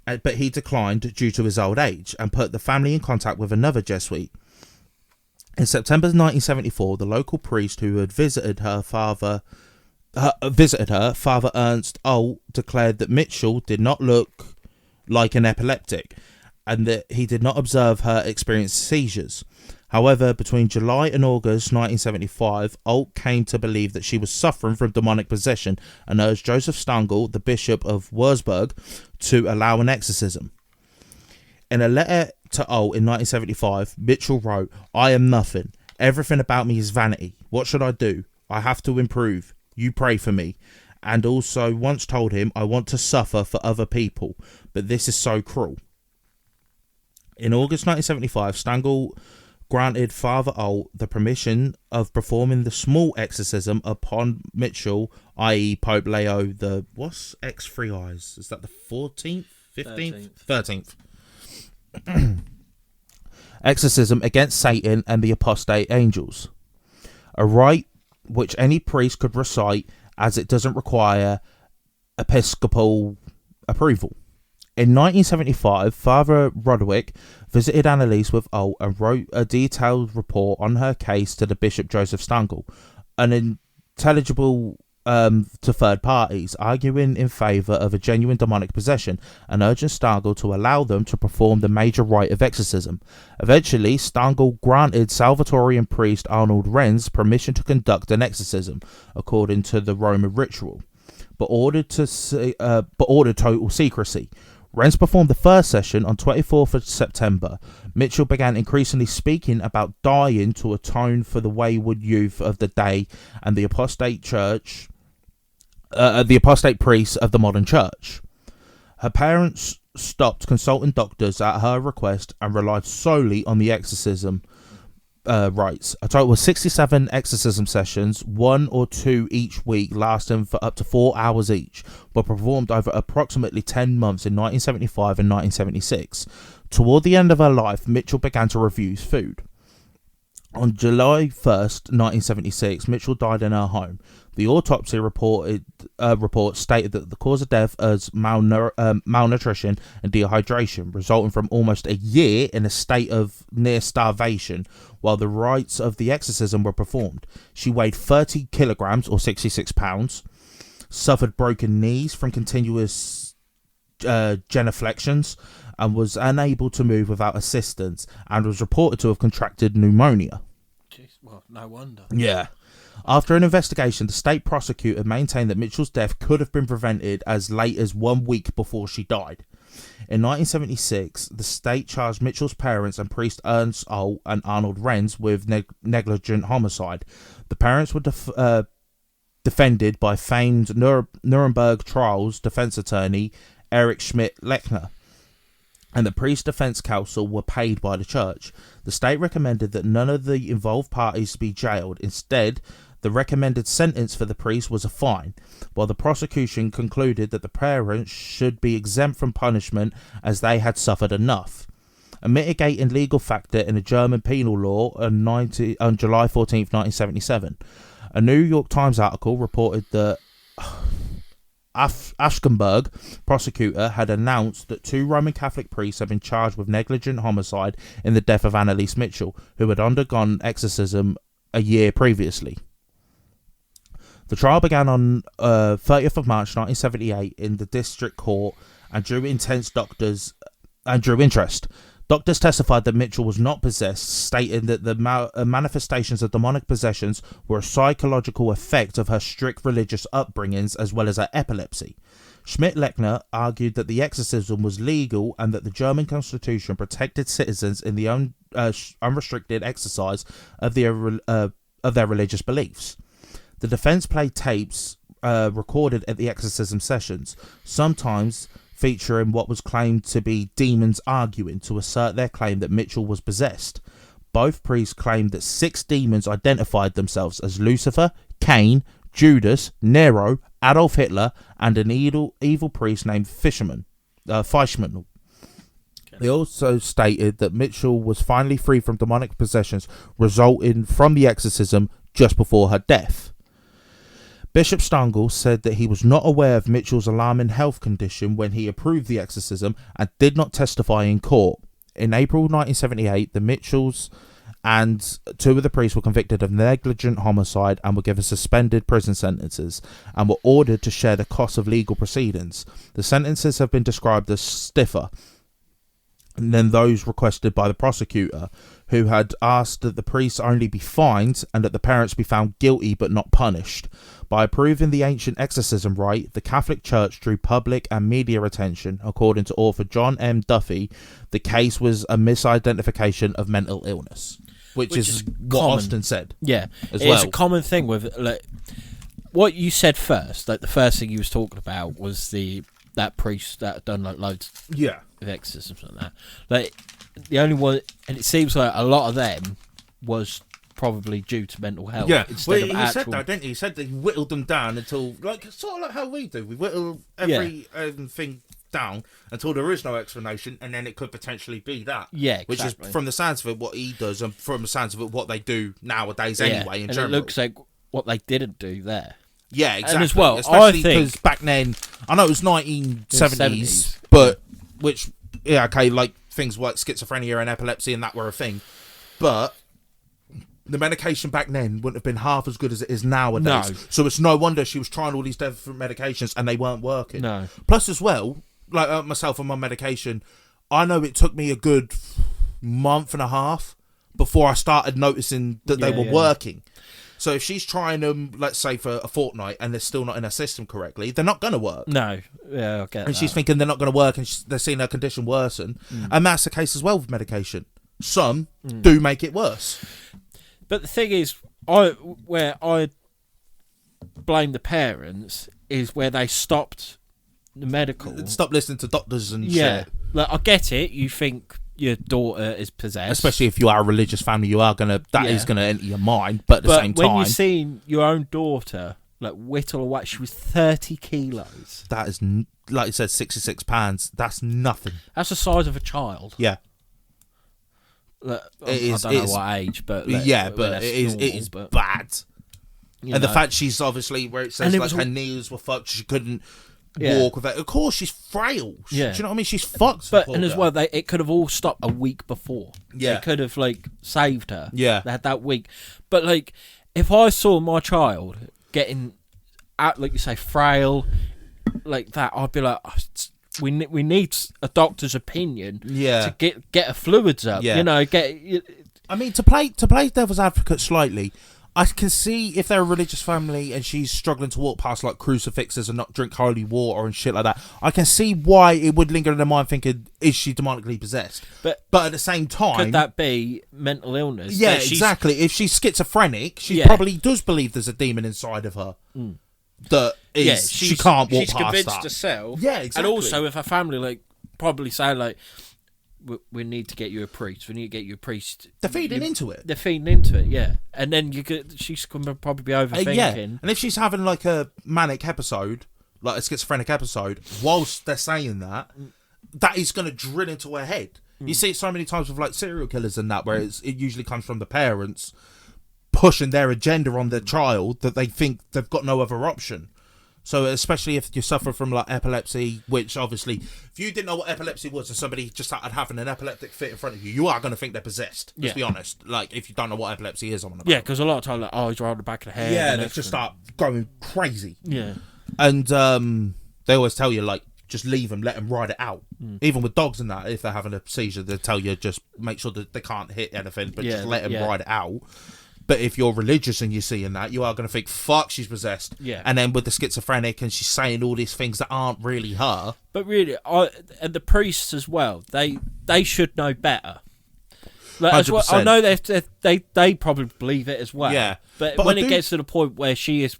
but he declined due to his old age and put the family in contact with another Jesuit. In September 1974, the local priest who had visited her, Father Ernst Olt, declared that Mitchell did not look like an epileptic and that he did not observe her experience seizures. However, between July and August 1975, Olt came to believe that she was suffering from demonic possession and urged Joseph Stangl, the Bishop of Würzburg, to allow an exorcism. In a letter to Olt in 1975, Mitchell wrote, "I am nothing. Everything about me is vanity. What should I do? I have to improve. You pray for me." And also once told him, "I want to suffer for other people, but this is so cruel." In August 1975, Stangl granted Father Olt the permission of performing the small exorcism upon Mitchell, i.e. Pope Leo the... What's X3 eyes? Is that the 14th? 15th? 13th. Exorcism against Satan and the apostate angels. A rite which any priest could recite, as it doesn't require episcopal approval. In 1975, Father Roderick visited Annalise with Olt and wrote a detailed report on her case to the Bishop Joseph Stangl, unintelligible to third parties, arguing in favour of a genuine demonic possession and urging Stangl to allow them to perform the major rite of exorcism. Eventually, Stangl granted Salvatorian priest Arnold Renz permission to conduct an exorcism according to the Roman ritual, but ordered total secrecy. Renz performed the first session on 24th of September. Mitchell began increasingly speaking about dying to atone for the wayward youth of the day and the apostate church, the apostate priests of the modern church. Her parents stopped consulting doctors at her request and relied solely on the exorcism rites. A total of 67 exorcism sessions, 1 or 2 each week, lasting for up to 4 hours each, were performed over approximately 10 months in 1975 and 1976. Toward the end of her life, Mitchell began to refuse food. On July 1st, 1976, Mitchell died in her home. The autopsy report stated that the cause of death was malnutrition and dehydration, resulting from almost a year in a state of near starvation while the rites of the exorcism were performed. She weighed 30 kilograms or 66 pounds, suffered broken knees from continuous genuflections, and was unable to move without assistance, and was reported to have contracted pneumonia. Jeez, well, no wonder. Yeah. After an investigation, the state prosecutor maintained that Mitchell's death could have been prevented as late as 1 week before she died. In 1976, the state charged Mitchell's parents and priest Ernst Ohl and Arnold Renz with negligent homicide. The parents were defended by famed Nuremberg trials defense attorney Erich Schmidt-Lechner, and the priest defense counsel were paid by the church. The state recommended that none of the involved parties be jailed. Instead, the recommended sentence for the priest was a fine, while the prosecution concluded that the parents should be exempt from punishment as they had suffered enough. A mitigating legal factor in the German penal law on July 14th, 1977. A New York Times article reported that Aschenberg prosecutor had announced that 2 Roman Catholic priests had been charged with negligent homicide in the death of Annalise Mitchell, who had undergone exorcism a year previously. The trial began on 30th of March 1978 in the district court and drew interest. Doctors testified that Mitchell was not possessed, stating that the manifestations of demonic possessions were a psychological effect of her strict religious upbringings as well as her epilepsy. Schmidt-Lechner argued that the exorcism was legal and that the German constitution protected citizens in the unrestricted exercise of their religious beliefs. The defense played tapes recorded at the exorcism sessions, sometimes featuring what was claimed to be demons arguing to assert their claim that Mitchell was possessed. Both priests claimed that 6 demons identified themselves as Lucifer, Cain, Judas, Nero, Adolf Hitler, and an evil priest named Fleischmann. They also stated that Mitchell was finally free from demonic possessions resulting from the exorcism just before her death. Bishop Stangl said that he was not aware of Mitchell's alarming health condition when he approved the exorcism and did not testify in court. In April 1978, the Mitchells and 2 of the priests were convicted of negligent homicide and were given suspended prison sentences and were ordered to share the cost of legal proceedings. The sentences have been described as stiffer than those requested by the prosecutor, who had asked that the priests only be fined and that the parents be found guilty but not punished. By approving the ancient exorcism rite, the Catholic Church drew public and media attention. According to author John M. Duffy, the case was a misidentification of mental illness, which is what Austin said. Yeah, it's a common thing with what you said first. Like the first thing you was talking about was that priest that had done like loads of exorcisms and that. Like the only one, and it seems like a lot of them was probably due to mental health. Yeah, well, he said that, didn't he? He said that he whittled them down until, like, sort of like how we do. We whittle everything down until there is no explanation, and then it could potentially be that. Yeah, exactly. Which is, from the sounds of it, what he does, and from the sounds of it, what they do nowadays anyway, in general. It looks like what they didn't do there. Yeah, exactly. And as well, especially because back then, I know it was 1970s, but like things like schizophrenia and epilepsy and that were a thing, but the medication back then wouldn't have been half as good as it is nowadays. No. So it's no wonder she was trying all these different medications and they weren't working. No. Plus as well, like myself on my medication, I know it took me a good month and a half before I started noticing that they were working. So if she's trying them, let's say, for a fortnight and they're still not in her system correctly, they're not going to work. No. Yeah, I get And she's thinking they're not going to work and they're seeing her condition worsen. And that's the case as well with medication. Some do make it worse. But the thing is, where I blame the parents is where they stopped the medical. Stop listening to doctors and shit. Like, I get it. You think your daughter is possessed, especially if you are a religious family. Is gonna enter your mind. But at the same time, when you've seen your own daughter like whittle away, she was 30 kilos. That is, like you said, 66 pounds. That's nothing. That's the size of a child. Yeah. I don't know what age, but but it is bad. And the fact she's obviously, where it says like her knees were fucked, she couldn't walk with it. Of course, she's frail. Yeah. Do you know what I mean? She's fucked. But and as well, it could have all stopped a week before. Yeah, they could have like saved her. Yeah, they had that week. But like, if I saw my child getting out, like you say, frail, like that, I'd be like, oh, we need a doctor's opinion. Yeah, to get her fluids up. Yeah, you know, I mean, to play devil's advocate slightly, I can see if they're a religious family and she's struggling to walk past like crucifixes and not drink holy water and shit like that. I can see why it would linger in their mind thinking, is she demonically possessed? But at the same time... Could that be mental illness? Yeah, exactly. If she's schizophrenic, she probably does believe there's a demon inside of her. That is, she can't walk past that. She's convinced herself. Yeah, exactly. And also if her family like probably say like, we need to get you a priest. We need to get you a priest. They're feeding into it. They're feeding into it, yeah. And then she's going to probably be overthinking. Yeah. And if she's having like a manic episode, like a schizophrenic episode, whilst they're saying that, that is going to drill into her head. You see it so many times with like serial killers and that, where it usually comes from the parents pushing their agenda on their child that they think they've got no other option. So especially if you suffer from like epilepsy, which obviously, if you didn't know what epilepsy was and somebody just started having an epileptic fit in front of you, you are going to think they're possessed. Let's be honest. Like if you don't know what epilepsy is, I'm on about. Yeah, because a lot of times, like, he's right on the back of the head. Yeah, they just start going crazy. Yeah, and they always tell you like just leave them, let them ride it out. Even with dogs and that, if they're having a seizure, they tell you just make sure that they can't hit anything, but just let them ride it out. But if you're religious and you're seeing that, you are going to think, fuck, she's possessed. Yeah. And then with the schizophrenic and she's saying all these things that aren't really her. But really, and the priests as well, they should know better. Like, as well, I know they probably believe it as well. Yeah. But when it gets to the point where she is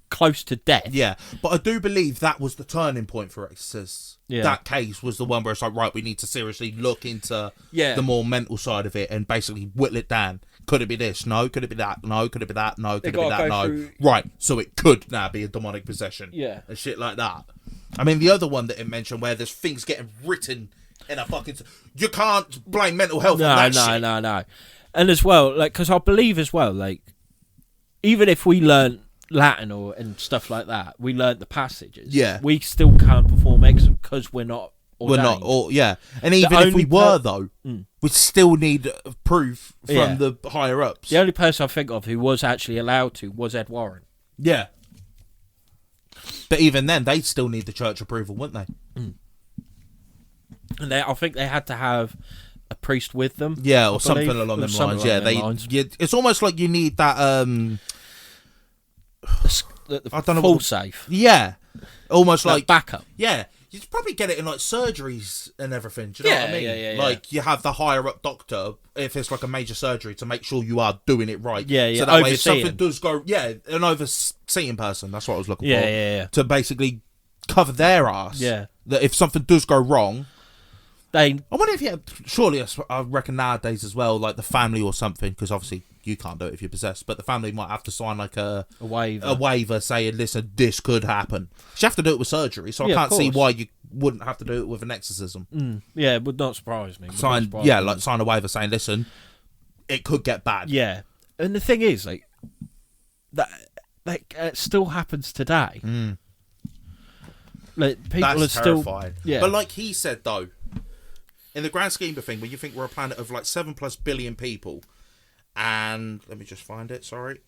close to death. Yeah. But I do believe that was the turning point for Exorcists. Yeah. That case was the one where it's like, right, we need to seriously look into the more mental side of it and basically whittle it down. Could it be this? No. Could it be that? No. Could it be that? No. Could it be that? No. Right. So it could now be a demonic possession. Yeah. And shit like that. I mean, the other one that it mentioned where there's things getting written in a fucking... You can't blame mental health on that shit. No. And as well, like, because I believe as well, like, even if we learn Latin and stuff like that, we learn the passages. Yeah. We still can't perform exorcism because we're not ordained. We're not, and even if we were, though, we still need proof from the higher-ups. The only person I think of who was actually allowed to was Ed Warren. Yeah. But even then, they'd still need the church approval, wouldn't they? And I think they had to have a priest with them. Yeah, or something along them lines. Yeah, it's almost like you need that... I don't know, full safe. Yeah. Almost like backup. Yeah. You'd probably get it in like surgeries and everything. Do you know what I mean? Yeah. Like you have the higher up doctor if it's like a major surgery to make sure you are doing it right. Yeah. So that way if something does go, an overseeing person. That's what I was looking for. Yeah. To basically cover their ass. Yeah. That if something does go wrong, I wonder if surely I reckon nowadays as well, like the family or something, because obviously you can't do it if you're possessed, but the family might have to sign like a waiver saying, listen, this could happen. You have to do it with surgery, so I can't see why you wouldn't have to do it with an exorcism. Yeah, it would not surprise me. Sign a waiver saying, listen, it could get bad. Yeah, and the thing is, like that it still happens today. Like people That's are terrifying. Yeah, but like he said though, in the grand scheme of things, when you think we're a planet of like 7+ billion people, and let me just find it, sorry.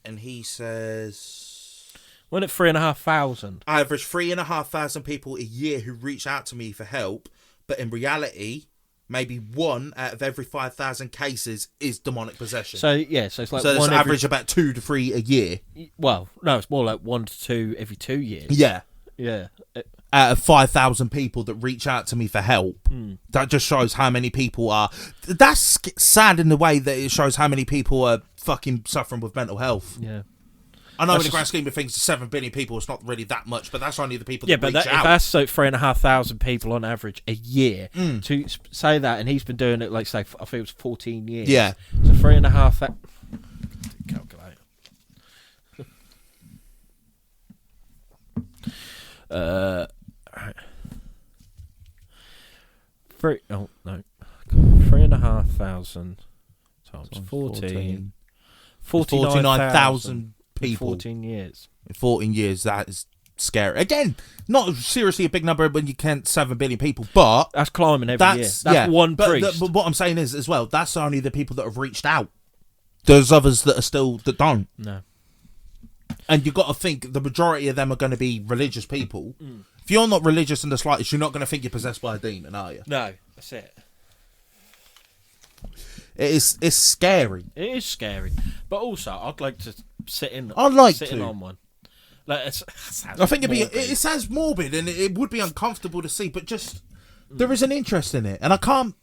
And he says... When at 3,500. I average 3,500 people a year who reach out to me for help, but in reality, maybe 1 out of every 5,000 cases is demonic possession. So it's like so it's average about 2 to 3 a year. Well, no, it's more like 1 to 2 every 2 years. Yeah. Out of 5,000 people that reach out to me for help, that just shows how many people are... That's sad in the way that it shows how many people are fucking suffering with mental health. Yeah. I know in the grand scheme of things, 7 billion people, it's not really that much, but that's only the people that reach out. If that's like 3,500 people on average a year, to say that, and he's been doing it, like, say, I think it was 14 years. Yeah. So 3,500... Calculate. Right. 3,500 times 14. 49,000 people. 14 years. In 14 years, that is scary. Again, not seriously a big number when you count 7 billion people, but... That's climbing every year. That's one priest. But what I'm saying is, as well, that's only the people that have reached out. There's others that don't. No. And you've got to think the majority of them are going to be religious people. If you're not religious in the slightest, you're not going to think you're possessed by a demon, are you? No, that's it. It's scary. It is scary, but also I'd like to sit in. On one. Like I think it sounds morbid and it would be uncomfortable to see, but just there is an interest in it, and I can't.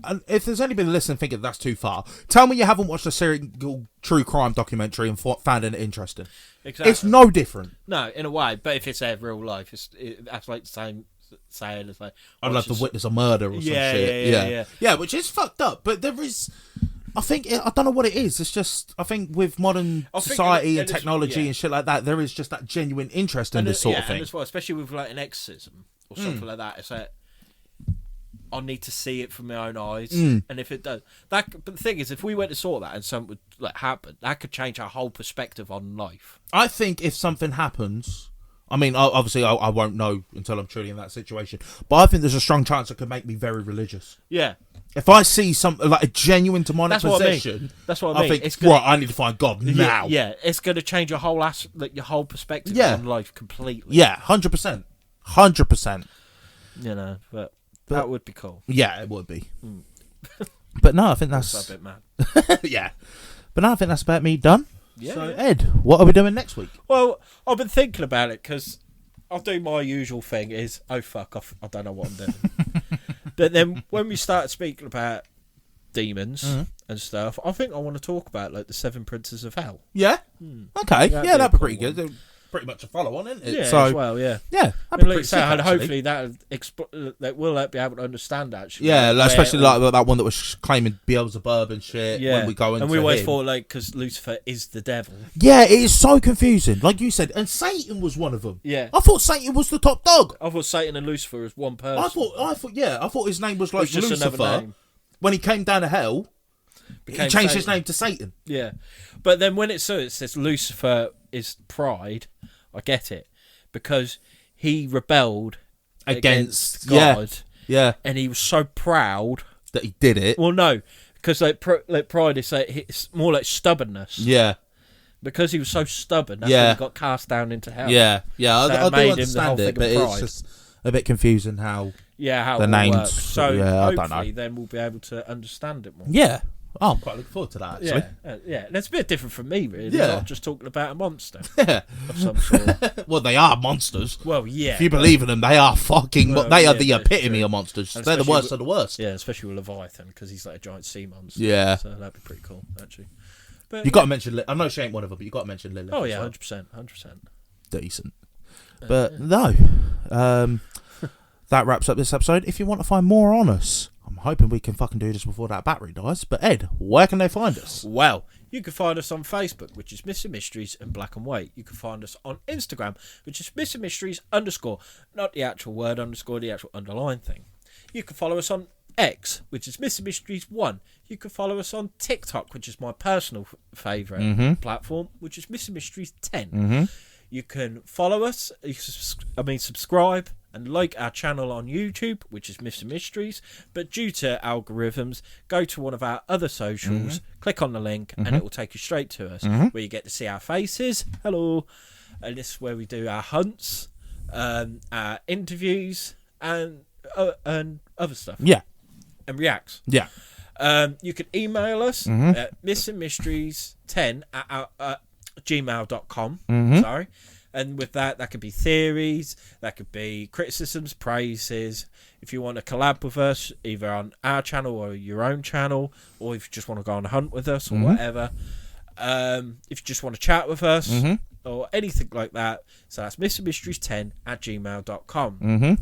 And if there's anybody listening thinking that's too far, tell me you haven't watched a serial true crime documentary and found it interesting. Exactly. It's no different. No, in a way, but if it's their real life, that's like the same saying as like I'd love to witness a murder or some shit. Yeah, which is fucked up. But there is, I don't know what it is. It's just, I think with modern society and technology and shit like that, there is just that genuine interest in this sort of thing. And as well, especially with like an exorcism or something like that. It's like, I need to see it from my own eyes, and if it does, but the thing is, if we went to saw that and something would like happen, that could change our whole perspective on life. I think if something happens, I mean, obviously, I won't know until I'm truly in that situation, but I think there's a strong chance it could make me very religious. Yeah. If I see something like a genuine demonic possession, that's what I mean. I think, right, I need to find God now. Yeah, it's going to change your whole your whole perspective on life completely. Yeah, 100%, 100%. You know, but that would be cool. Yeah, it would be. But no, I think that's a bit mad. Yeah, but no, I think that's about me done. Yeah. So Ed, what are we doing next week? Well, I've been thinking about it because I'll do my usual thing is, oh fuck off, I don't know what I'm doing. But then when we start speaking about demons and stuff, I think I want to talk about like the 7 Princes of Hell. Yeah. Okay. Yeah, that'd be pretty good. Pretty much a follow-on, isn't it? Yeah, as well, yeah. Yeah, and hopefully that we'll be able to understand, actually. Yeah, especially like that one that was claiming Beelzebub and shit when we go into and we always thought, like, because Lucifer is the devil. Yeah, it is so confusing, like you said, and Satan was one of them. Yeah. I thought Satan was the top dog. I thought Satan and Lucifer was one person. I thought his name was like just Lucifer. Name. When he came down to hell, he changed his name to Satan. Yeah. But then when it says Lucifer is pride, I get it, because he rebelled against God. Yeah. And he was so proud that he did it. Well, no, because like pride is like, it's more like stubbornness. Yeah. Because he was so stubborn, that's when he got cast down into hell. Yeah. Yeah, so I do understand it, but it's just a bit confusing how the names works. So hopefully then we'll be able to understand it more. Yeah. Oh, I'm quite looking forward to that, actually. Yeah. And it's a bit different from me, really. Yeah. Not just talking about a monster. Yeah. Of some sort. Well, they are monsters. Well, yeah. If you believe in them, they are fucking... they are the epitome of monsters. They're the worst of the worst. Yeah, especially with Leviathan, because he's like a giant sea monster. Yeah. So that'd be pretty cool, actually. But you got to mention... I know she ain't one of them, but you got to mention Lilith. Oh, yeah, 100%. Decent. But no. That wraps up this episode. If you want to find more on us... I'm hoping we can fucking do this before that battery dies. But Ed, where can they find us? Well, you can find us on Facebook, which is Missing Mysteries in Black and White. You can find us on Instagram, which is Missing Mysteries _, not the actual word _, the actual underline thing. You can follow us on X, which is Missing Mysteries 1. You can follow us on TikTok, which is my personal favourite platform, which is Missing Mysteries 10. You can follow us, subscribe and like our channel on YouTube, which is Missing Mysteries. But due to algorithms, go to one of our other socials, click on the link, and it will take you straight to us, where you get to see our faces. Hello. And this is where we do our hunts, our interviews, and other stuff. Yeah. And reacts. Yeah. You can email us at missingmysteries10 at gmail.com. Sorry. And with that could be theories, that could be criticisms, praises. If you want to collab with us, either on our channel or your own channel, or if you just want to go on a hunt with us or whatever. If you just want to chat with us or anything like that. So that's missingmysteries10 at gmail.com.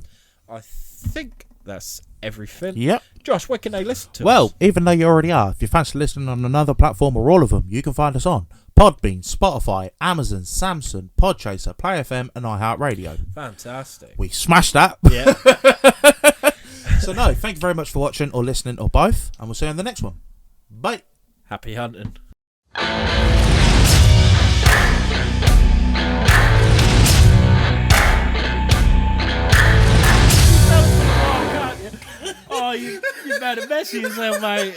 I think that's everything. Yep. Josh, where can they listen to us? Well, even though you already are, if you fancy listening on another platform or all of them, you can find us on Podbean, Spotify, Amazon, Samsung, Podchaser, Play FM, and iHeartRadio. Fantastic. We smashed that. Yeah. So no, thank you very much for watching or listening or both, and we'll see you in the next one. Bye. Happy hunting. Oh, you made a mess of yourself, mate.